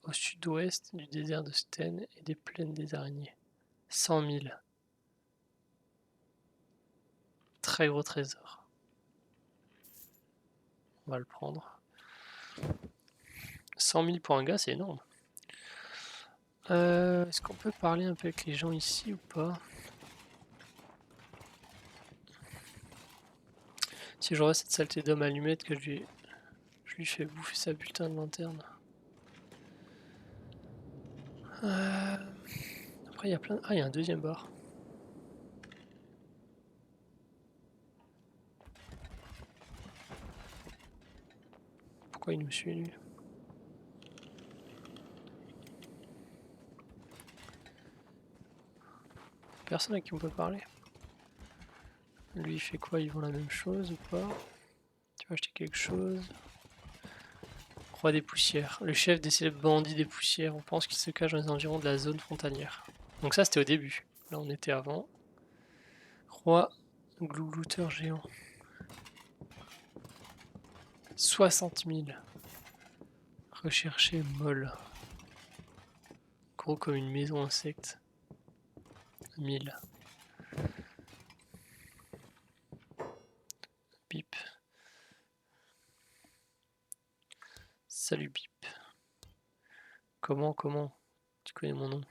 au sud-ouest du désert de Sten et des plaines des araignées. 100 000. Très gros trésor. On va le prendre. 100 000 pour un gars, c'est énorme. Est-ce qu'on peut parler un peu avec les gens ici ou pas? Si je vois cette saleté d'homme allumette que je lui fais bouffer sa putain de lanterne. Après il y a plein... Ah, il y a un deuxième bar. Pourquoi il nous suit lui? Personne à qui on peut parler. Lui il fait quoi? Ils vont la même chose ou pas? Tu vas acheter quelque chose? Roi des poussières. Le chef des célèbres bandits des poussières. On pense qu'il se cache dans les environs de la zone frontalière. Donc ça c'était au début. Là on était avant. Roi glouglouteur géant. 60 000. Recherché molle. Gros comme une maison insecte. 1000. Bip. Salut Bip. Comment tu connais mon nom?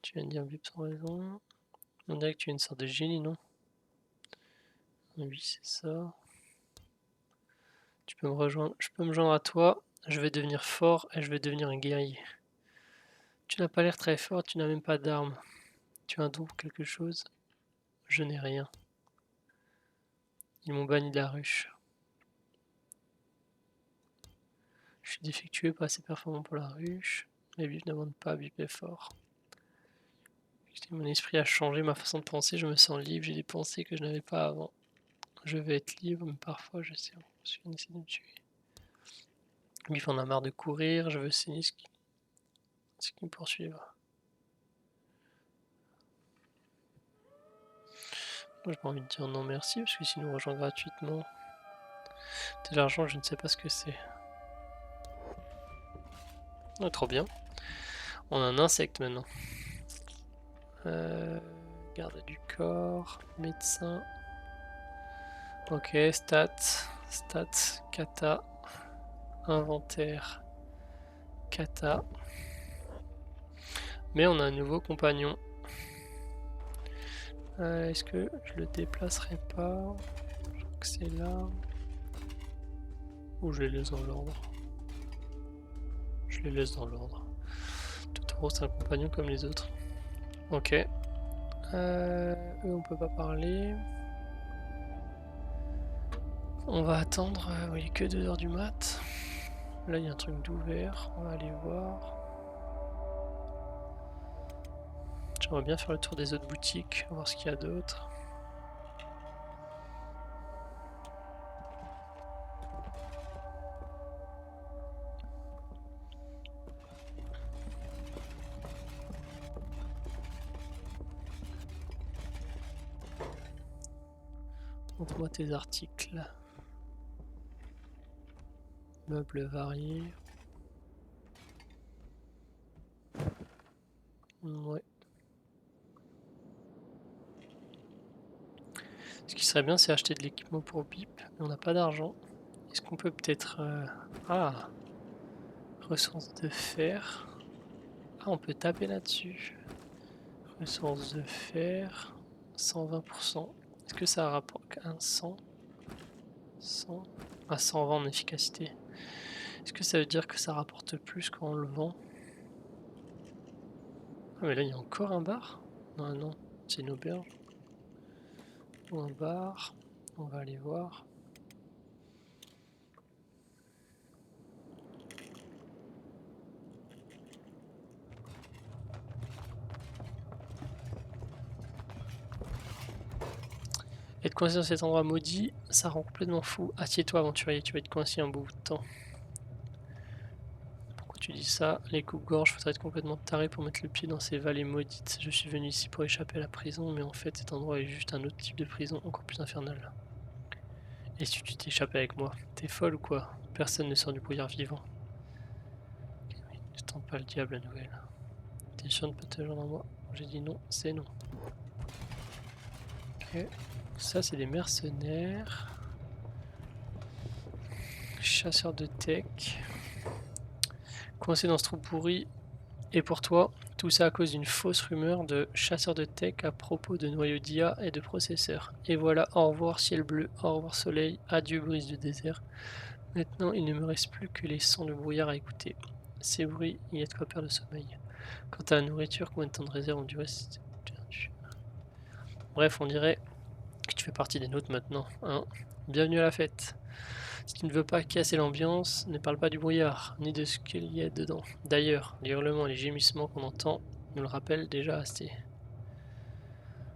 Tu viens de dire Bip sans raison. On dirait que tu es une sorte de génie, non? Oui, c'est ça. Tu peux me rejoindre. Je peux me joindre à toi. Je vais devenir fort et je vais devenir un guerrier. Tu n'as pas l'air très fort, tu n'as même pas d'armes. Tu as un don pour quelque chose? Je n'ai rien. Ils m'ont banni de la ruche. Je suis défectueux, pas assez performant pour la ruche. Mais Bip n'abonde pas, Bip est fort. Mon esprit a changé, ma façon de penser, je me sens libre, j'ai des pensées que je n'avais pas avant. Je vais être libre, mais parfois je sais, je suis essayer de me tuer. Bip en a marre de courir, je veux saigner ce qui me poursuivent. Moi j'ai pas envie de dire non merci, parce que sinon on rejoint gratuitement. De l'argent, je ne sais pas ce que c'est. Oh, trop bien. On a un insecte maintenant. Garde du corps, médecin. Ok, stats, kata, inventaire, kata. Mais on a un nouveau compagnon. Est-ce que je le déplacerai pas? Je crois que c'est là. Ou je les laisse dans l'ordre? Je les laisse dans l'ordre. Totoro c'est un compagnon comme les autres. Ok. Eux on peut pas parler. On va attendre, il est que 2h du mat. Là il y a un truc d'ouvert, on va aller voir. J'aimerais bien faire le tour des autres boutiques, voir ce qu'il y a d'autre. Montre-moi tes articles. Meubles variés. Ouais. Ce qui serait bien, c'est acheter de l'équipement pour Bip, mais on n'a pas d'argent. Est-ce qu'on peut peut-être... Ah, ressources de fer. Ah, on peut taper là-dessus. Ressources de fer. 120%. Est-ce que ça rapporte un 100? 100. Ah, 120 en efficacité. Est-ce que ça veut dire que ça rapporte plus quand on le vend? Ah, mais là, il y a encore un bar? Non, non, c'est une auberge. Ou un bar. On va aller voir. Être coincé dans cet endroit maudit, ça rend complètement fou. Assieds-toi, aventurier, tu vas être coincé un bout de temps. Pourquoi tu dis ça. Les coupes-gorges, faudrait être complètement taré pour mettre le pied dans ces vallées maudites. Je suis venu ici pour échapper à la prison, mais en fait cet endroit est juste un autre type de prison encore plus infernal. Et si tu t'échappes avec moi? T'es folle ou quoi? Personne ne sort du brouillard vivant. Ne tente pas le diable à nouvelle. T'es sûr de pas te joindre à moi? J'ai dit non, c'est non. Ok. Ça c'est des mercenaires. Chasseurs de tech. Coincé dans ce trou pourri. Et pour toi, tout ça à cause d'une fausse rumeur de chasseurs de tech à propos de noyaux d'IA et de processeurs. Et voilà, au revoir ciel bleu, au revoir soleil, adieu brise du désert. Maintenant, il ne me reste plus que les sons de brouillard à écouter. Ces bruits, il y a de quoi perdre le sommeil. Quant à la nourriture, combien de temps de réserve ont duré? Bref, on dirait que tu fais partie des nôtres maintenant, hein. Bienvenue à la fête. Si tu ne veux pas casser l'ambiance, ne parle pas du brouillard, ni de ce qu'il y a dedans. D'ailleurs, les hurlements et les gémissements qu'on entend nous le rappellent déjà assez.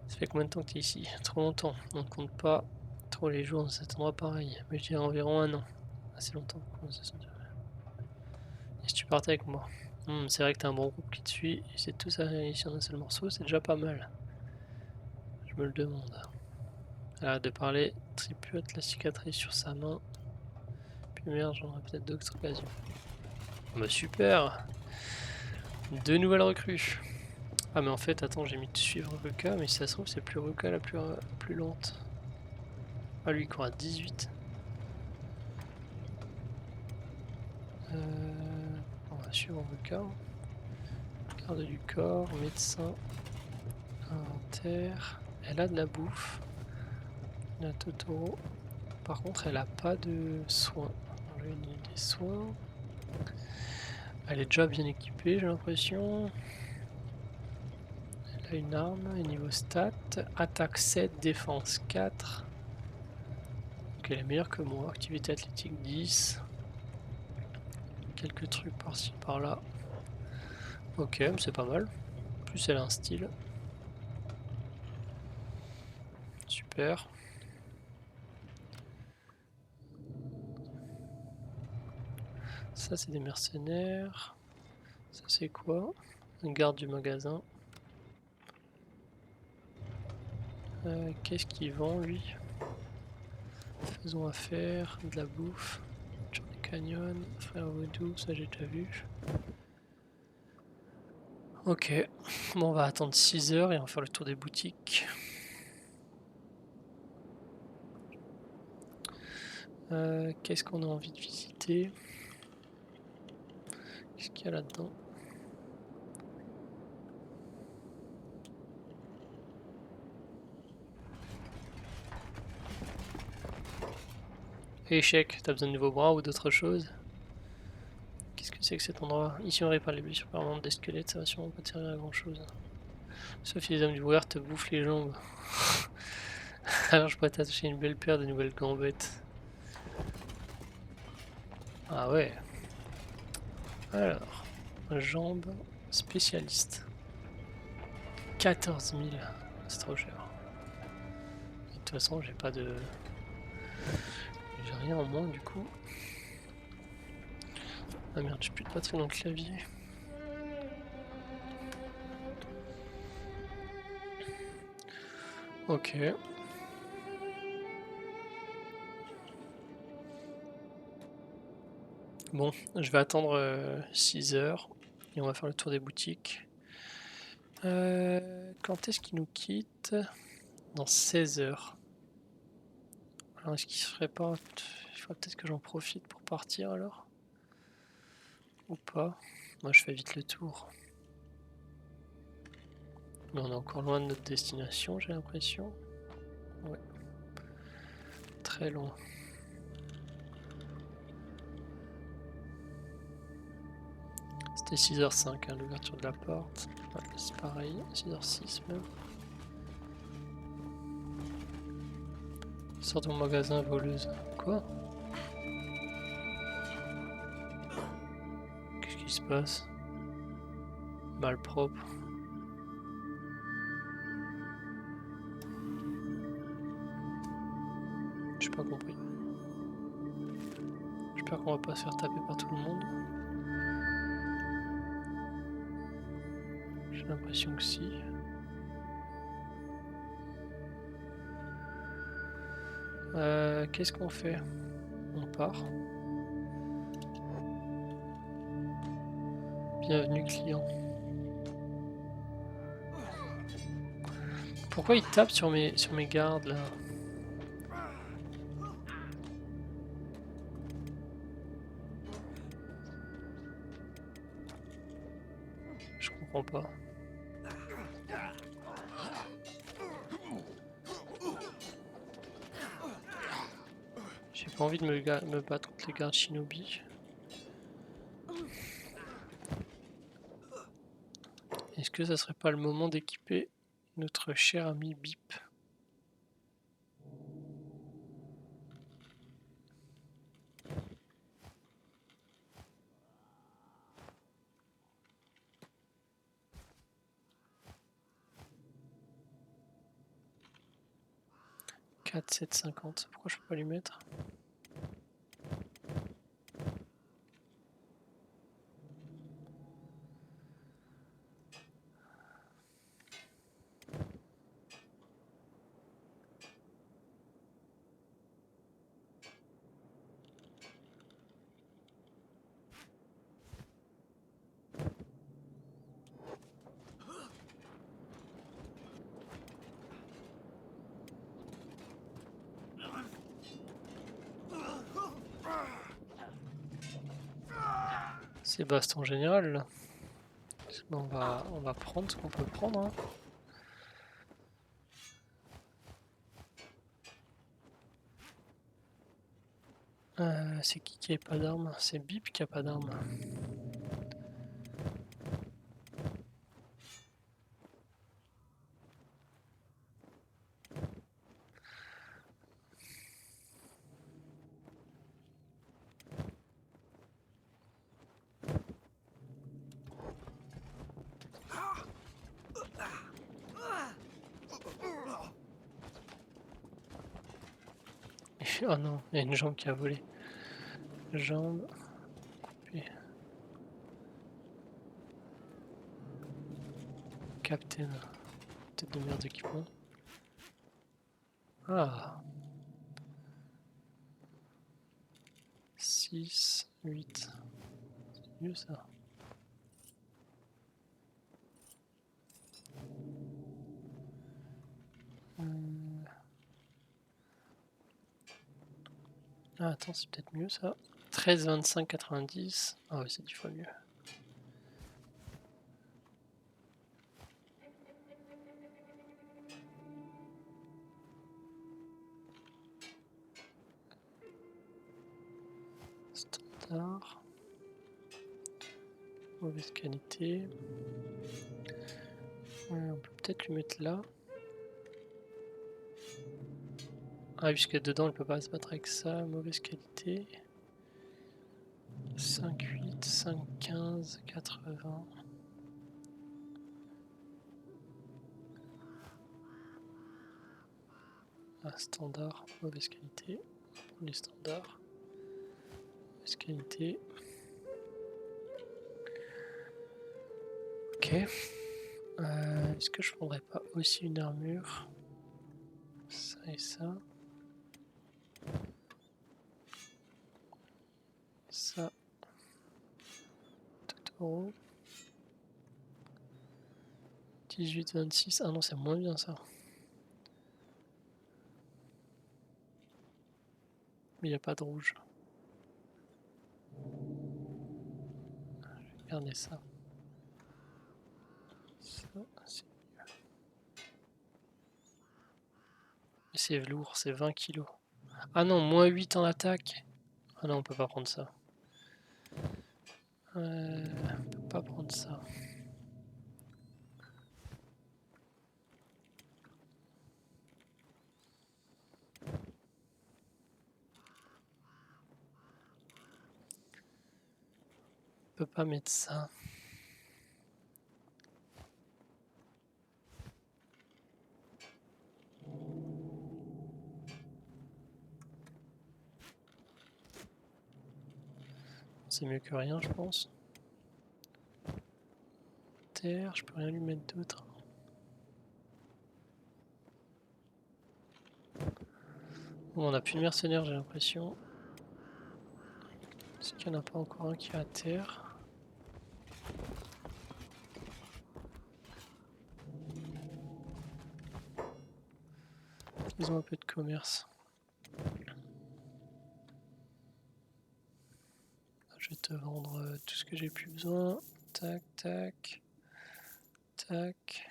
Ça fait combien de temps que tu es ici? Trop longtemps. On ne compte pas trop les jours dans cet endroit pareil, mais je dirais environ un an. Assez longtemps. Et si tu partais avec moi? C'est vrai que t'as un bon groupe qui te suit, et c'est tout ça ici en un seul morceau, c'est déjà pas mal. Je me le demande. Arrête de parler, tripote la cicatrice sur sa main. Puis merde, j'en aurai peut-être d'autres occasions. Bah super! Deux nouvelles recrues. Ah mais en fait, attends, j'ai mis de suivre Ruka, mais si ça se trouve, c'est plus Ruka la plus lente. Ah lui, il court à 18. On va suivre Ruka. Garde du corps, médecin, inventaire. Elle a de la bouffe. La Totoro. Par contre, elle a pas de soins. On lui donne des soins. Elle est déjà bien équipée, j'ai l'impression. Elle a une arme, et niveau stat, attaque 7, défense 4. Donc elle est meilleure que moi, activité athlétique 10. Quelques trucs par-ci par-là. Ok, c'est pas mal. En plus elle a un style. Super. Ça c'est des mercenaires. Ça c'est quoi? Un garde du magasin. Qu'est-ce qu'il vend lui? Faisons affaire, de la bouffe. Journey Canyon, frère Voodoo, ça j'ai déjà vu. Ok, bon on va attendre 6 heures et on va faire le tour des boutiques. Qu'est-ce qu'on a envie de visiter? Qu'est-ce qu'il y a là-dedans? Échec, t'as besoin de nouveaux bras ou d'autre chose? Qu'est-ce que c'est que cet endroit? Ici on répare les blessures permanentes des squelettes, ça va sûrement pas te servir à grand chose. Sauf si les hommes du brouillard te bouffent les jambes. Alors je pourrais t'attacher une belle paire de nouvelles gambettes. Ah ouais. Alors, jambes spécialiste. 14 000, c'est trop cher. Et de toute façon j'ai pas de... J'ai rien en moins du coup. Ah merde, j'ai plus de batterie dans le clavier. Ok. Bon, je vais attendre 6 heures et on va faire le tour des boutiques. Quand est-ce qu'il nous quitte? Dans 16 heures. Alors est-ce qu'il se ferait pas... Il faudrait peut-être que j'en profite pour partir alors? Ou pas? Moi je fais vite le tour. Mais on est encore loin de notre destination, j'ai l'impression. Ouais. Très loin. C'était 6h05 hein, l'ouverture de la porte. Ouais, c'est pareil, 6h06 même. Sors de mon magasin, voleuse. Quoi? Qu'est-ce qui se passe? Malpropre. J'ai pas compris. J'espère qu'on va pas se faire taper par tout le monde. J'ai l'impression que si. Qu'est-ce qu'on fait? On part. Bienvenue client. Pourquoi il tape sur mes gardes là? Je comprends pas. J'ai pas envie de me battre contre les gardes shinobi. Est-ce que ça serait pas le moment d'équiper notre cher ami Bip? « 4, 7, 50. Pourquoi je peux pas lui mettre? C'est baston général là. On va prendre ce qu'on peut prendre. Hein. C'est qui a pas d'armes? C'est Bip qui a pas d'armes. Oh non, il y a une jambe qui a volé. Jambe coupée. Captain. Tête de merde d'équipement. Ah. 6, 8. C'est mieux ça. Ah attends, c'est peut-être mieux ça. 13, 25, 90. Ah oui, c'est 10 fois mieux. Standard. Mauvaise qualité. On peut peut-être lui mettre là. Ah, puisque dedans il peut pas se battre avec ça. Mauvaise qualité. 5, 8, 5, 15, 80. Ah, standard, mauvaise qualité. On va prendre les standards. Mauvaise qualité. Ok. Est-ce que je prendrais pas aussi une armure? Ça et ça. Ça. Totoro. 18, 26. Ah non, c'est moins bien ça. Mais il n'y a pas de rouge. Je vais garder ça. Ça, c'est mieux. C'est lourd, c'est 20 kilos. Ah non, moins 8 en attaque. Ah non, on peut pas prendre ça. On peut pas prendre ça. On peut pas mettre ça. C'est mieux que rien, je pense. inventaire, je peux rien lui mettre d'autre. Bon, on a plus de mercenaires, j'ai l'impression. C'est qu'il n'y en a pas encore un qui est à terre. Ils ont un peu de commerce. Je vais te vendre tout ce que j'ai plus besoin. Tac, tac, tac.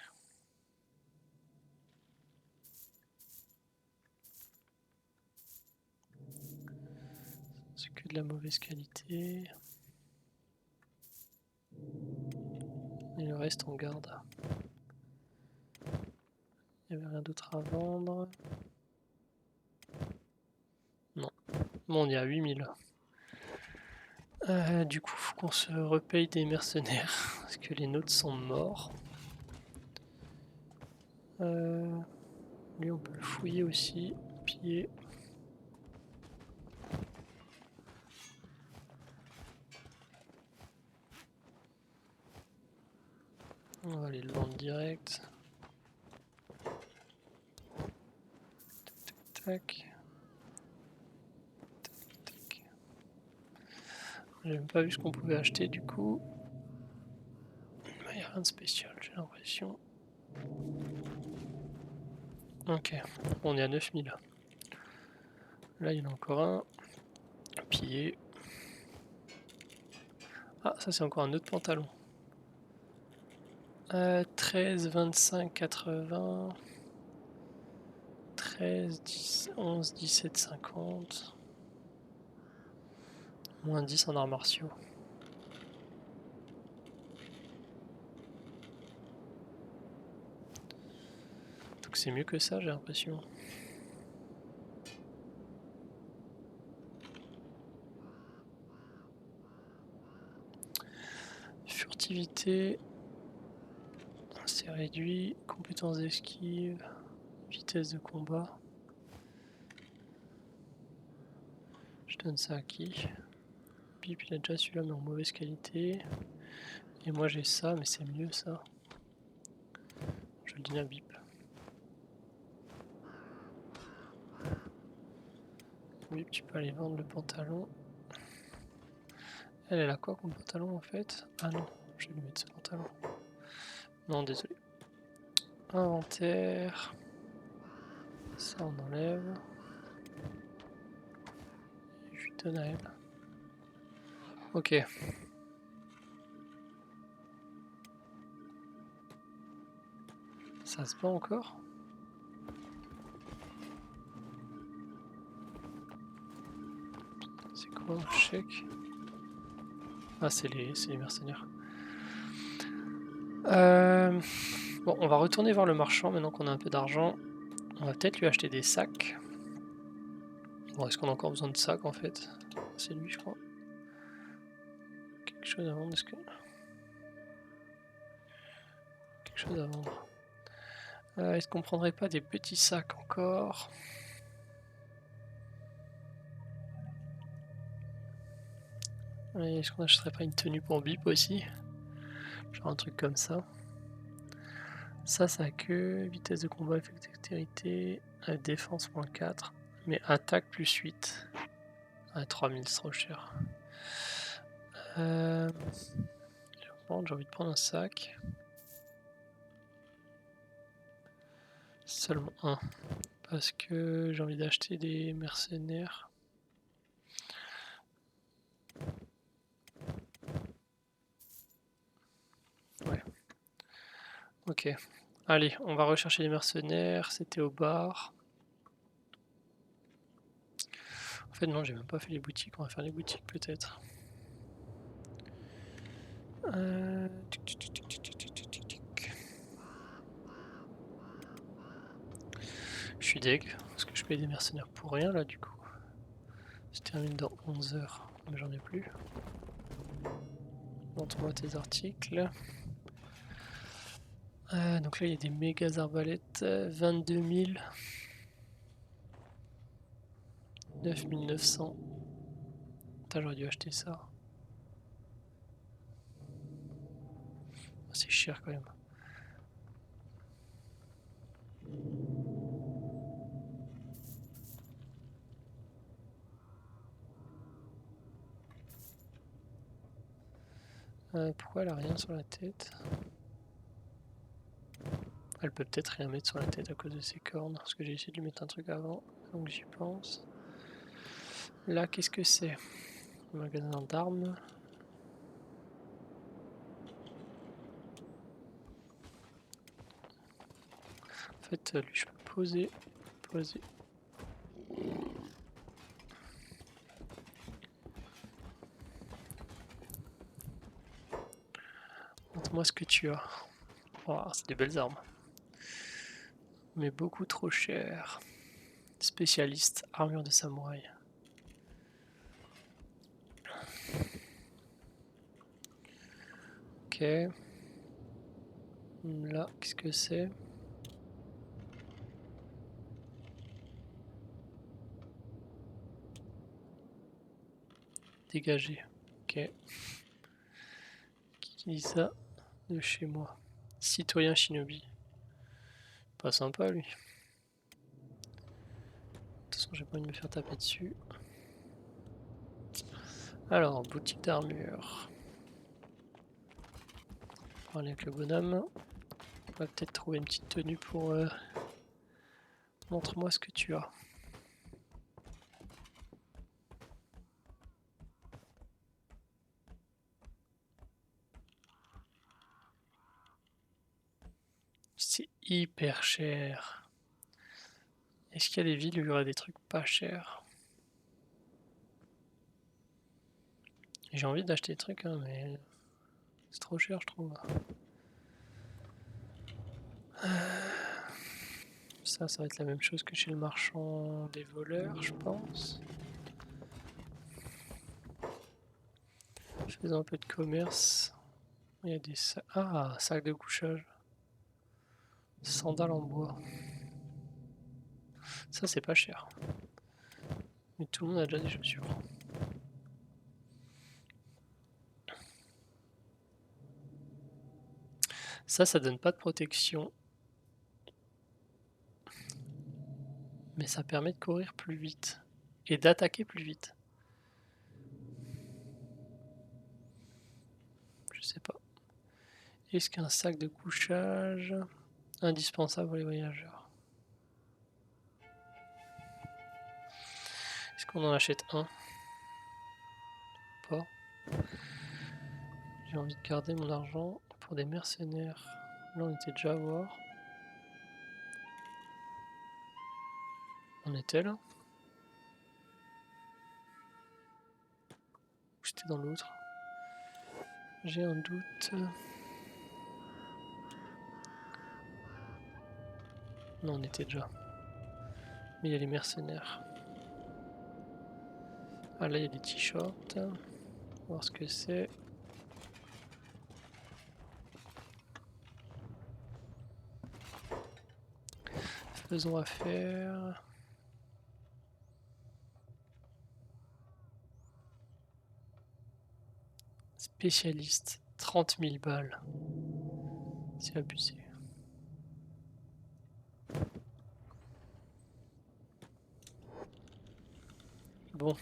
C'est que de la mauvaise qualité. Et le reste on garde. Il n'y avait rien d'autre à vendre. Non. Bon, on est à 8000. Du coup, faut qu'on se repaye des mercenaires. Parce que les nôtres sont morts. Lui, on peut le fouiller aussi. Piller. On va aller le vendre direct. Tac, tac. Tac. J'ai même pas vu ce qu'on pouvait acheter du coup. Il n'y a rien de spécial, j'ai l'impression. Ok, on est à 9000. Là, il y en a encore un. Pillé. Ah, ça c'est encore un autre pantalon. 13, 25, 80. 13, 10, 11, 17, 50. Moins 10 en arts martiaux. Donc c'est mieux que ça, j'ai l'impression. Furtivité. C'est réduit. Compétences d'esquive. Vitesse de combat. Je donne ça à qui? Bip, il a déjà celui-là mais en mauvaise qualité. Et moi j'ai ça, mais c'est mieux ça. Je le donne à Bip. Bip, tu peux aller vendre le pantalon. Elle a quoi comme pantalon en fait? Ah non, je vais lui mettre ce pantalon. Non, désolé. Inventaire. Ça on enlève. Et je lui donne à elle. Ok. Ça se bat encore? C'est quoi un chèque? Ah, c'est les mercenaires. Bon, on va retourner voir le marchand maintenant qu'on a un peu d'argent. On va peut-être lui acheter des sacs. Bon, est-ce qu'on a encore besoin de sacs en fait? C'est lui, je crois. Quelque chose à vendre, est-ce que... Quelque chose à vendre. Est-ce qu'on prendrait pas des petits sacs encore? Est-ce qu'on achèterait pas une tenue pour Bip aussi? Genre un truc comme ça. Ça a que vitesse de combat, effet de dextérité, défense moins 4, mais attaque plus 8. Ah, 3000 c'est trop cher. J'ai envie de prendre un sac. Seulement un. Parce que j'ai envie d'acheter des mercenaires. Ouais. Ok. Allez, on va rechercher les mercenaires. C'était au bar. En fait, non, j'ai même pas fait les boutiques. On va faire les boutiques peut-être. Je suis deg, parce que je paye des mercenaires pour rien là du coup. Se termine dans 11 heures, mais j'en ai plus. Montre-moi tes articles. Donc là il y a des méga arbalètes, 22 000. 9900. Putain, j'aurais dû acheter ça. C'est cher quand même. Pourquoi elle a rien sur la tête? Elle peut peut-être rien mettre sur la tête à cause de ses cornes, parce que j'ai essayé de lui mettre un truc avant, donc j'y pense. Là, qu'est-ce que c'est? Magasin d'armes. En fait, lui, je peux poser. Montre-moi ce que tu as. Oh, c'est des belles armes. Mais beaucoup trop cher. Spécialiste, armure de samouraï. Ok. Là, qu'est-ce que c'est? Dégagé. Ok. Qui dit ça de chez moi? Citoyen shinobi. Pas sympa lui. De toute façon, j'ai pas envie de me faire taper dessus. Alors, boutique d'armure. Parler avec le bonhomme. On va peut-être trouver une petite tenue pour... Montre-moi ce que tu as. C'est hyper cher. Est-ce qu'il y a des villes où il y aurait des trucs pas chers? J'ai envie d'acheter des trucs, hein, mais c'est trop cher, je trouve. Ça va être la même chose que chez le marchand des voleurs, je pense. Faisons un peu de commerce. Il y a des sacs. Ah, sacs de couchage. Sandales en bois. Ça, c'est pas cher. Mais tout le monde a déjà des chaussures. Ça donne pas de protection. Mais ça permet de courir plus vite. Et d'attaquer plus vite. Je sais pas. Est-ce qu'un sac de couchage indispensable pour les voyageurs? Est-ce qu'on en achète un? Pas. J'ai envie de garder mon argent pour des mercenaires. Là, on était déjà à voir. On était là? Ou c'était dans l'autre? J'ai un doute. Non, on était déjà. Mais il y a les mercenaires. Ah là, il y a des t-shirts. On va voir ce que c'est. Faisons affaire. Spécialiste. 30 000 balles. C'est abusé. Bon,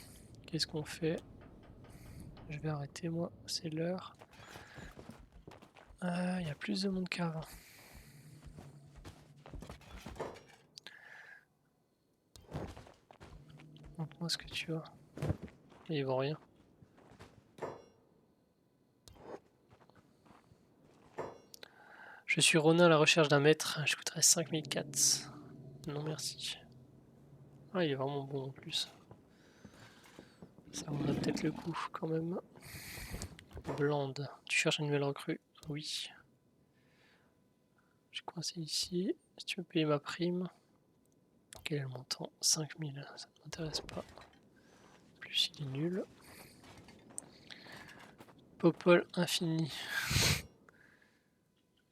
qu'est-ce qu'on fait? Je vais arrêter moi, c'est l'heure. Il y a plus de monde qu'avant. Montre-moi ce que tu as. Ils vont rien. Je suis Ronin à la recherche d'un maître. Je coûterais 5004. Non merci. Ah, il est vraiment bon en plus. Ça vaudrait peut-être le coup quand même. Blande. Tu cherches une nouvelle recrue? Oui. J'ai coincé ici. Si tu veux payer ma prime. Quel est le montant? 5000. Ça ne m'intéresse pas. Plus il est nul. Popol Infini.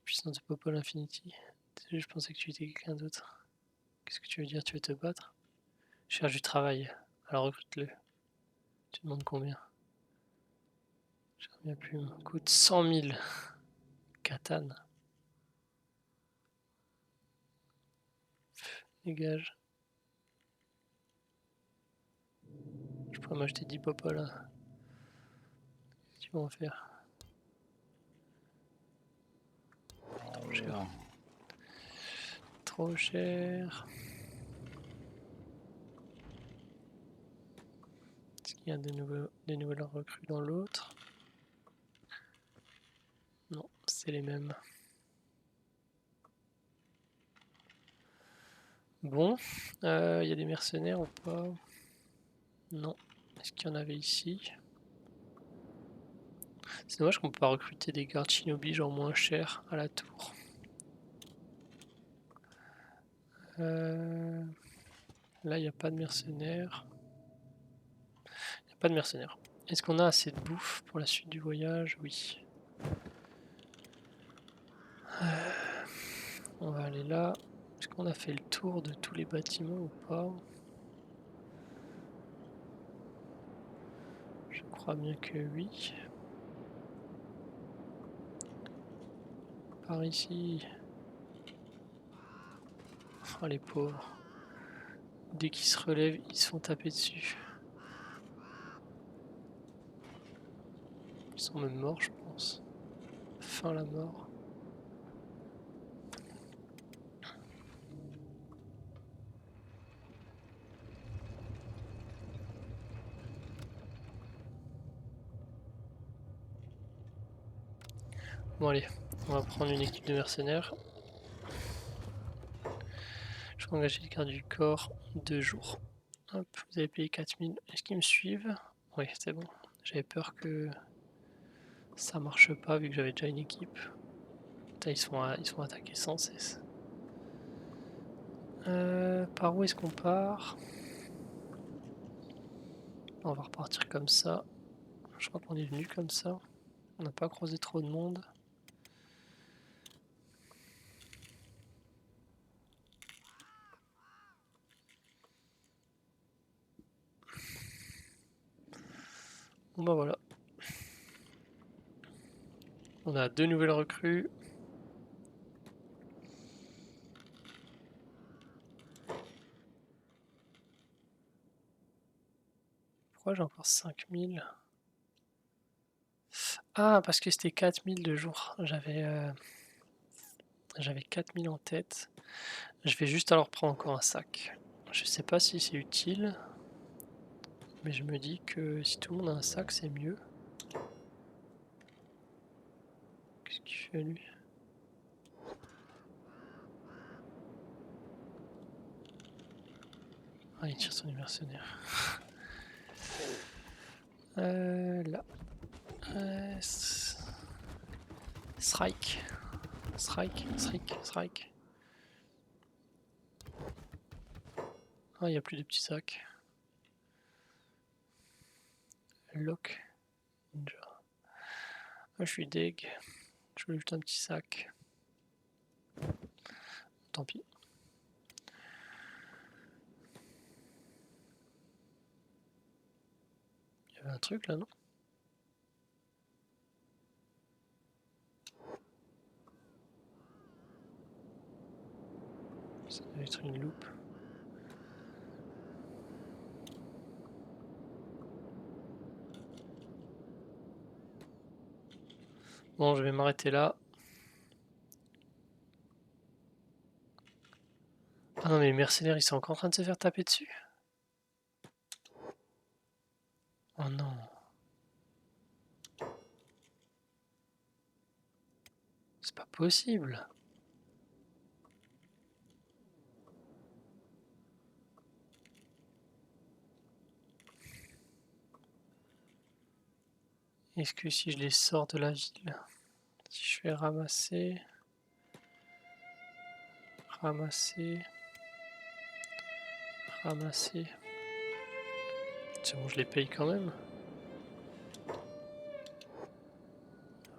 Puissance de Popol Infinity. Désolé, je pensais que tu étais quelqu'un d'autre. Qu'est-ce que tu veux dire? Tu veux te battre? Je cherche du travail. Alors recrute-le. Tu demandes combien? J'aime bien plus. Coûte 100 000. Katane. Dégage. Je pourrais m'acheter 10 popas là. Qu'est-ce qu'ils vont en faire? Trop cher. Trop cher. Est-ce qu'il y a des nouvelles recrues dans l'autre? Non, c'est les mêmes. Bon, il y a des mercenaires ou pas? Non. Est-ce qu'il y en avait ici? C'est dommage qu'on peut pas recruter des gardes shinobi genre moins cher à la tour. Là, il n'y a pas de mercenaires. Il n'y a pas de mercenaires. Est-ce qu'on a assez de bouffe pour la suite du voyage? Oui. On va aller là. Est-ce qu'on a fait le tour de tous les bâtiments ou pas? Je crois bien que oui. Par ici. Oh, les pauvres. Dès qu'ils se relèvent, ils se font taper dessus. Ils sont même morts, je pense. Fin la mort. Bon allez, on va prendre une équipe de mercenaires. Je vais engager les gardes du corps 2 jours. Hop, vous avez payé 4000. Est-ce qu'ils me suivent? Oui, c'est bon. J'avais peur que ça marche pas vu que j'avais déjà une équipe. Putain, ils sont attaqués sans cesse. Par où est-ce qu'on part? On va repartir comme ça. Je crois qu'on est venu comme ça. On n'a pas croisé trop de monde. Bon bah voilà. On a 2 nouvelles recrues. Pourquoi j'ai encore 5000? Ah, parce que c'était 4000 de jour. J'avais 4000 en tête. Je vais juste alors prendre encore un sac. Je sais pas si c'est utile, mais je me dis que si tout le monde a un sac, c'est mieux. Qu'est-ce qu'il fait lui? Ah, il tire sur les mercenaires. Là. Strike. Strike. Ah, il n'y a plus de petits sacs. Lock. Ninja. Ah, je suis deg. Je voulais juste un petit sac. Tant pis. Il y avait un truc là, non? Ça doit être une loupe. Bon, je vais m'arrêter là. Ah non, mais les mercenaires, ils sont encore en train de se faire taper dessus. Oh non. C'est pas possible. Est-ce que si je les sors de la ville, si je fais ramasser, ramasser, ramasser, c'est bon, je les paye quand même.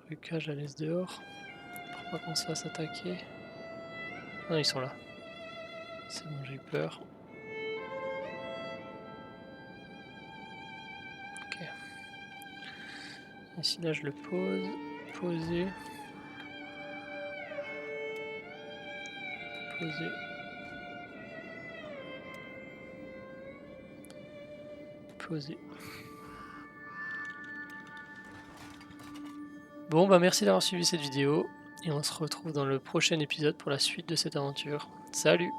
Lucas, je la laisse dehors pour pas qu'on se fasse attaquer. Non, ils sont là. C'est bon, j'ai eu peur. Ok. Ici, là, je le pose. Poser. Poser. Poser. Bon bah merci d'avoir suivi cette vidéo et on se retrouve dans le prochain épisode pour la suite de cette aventure. Salut!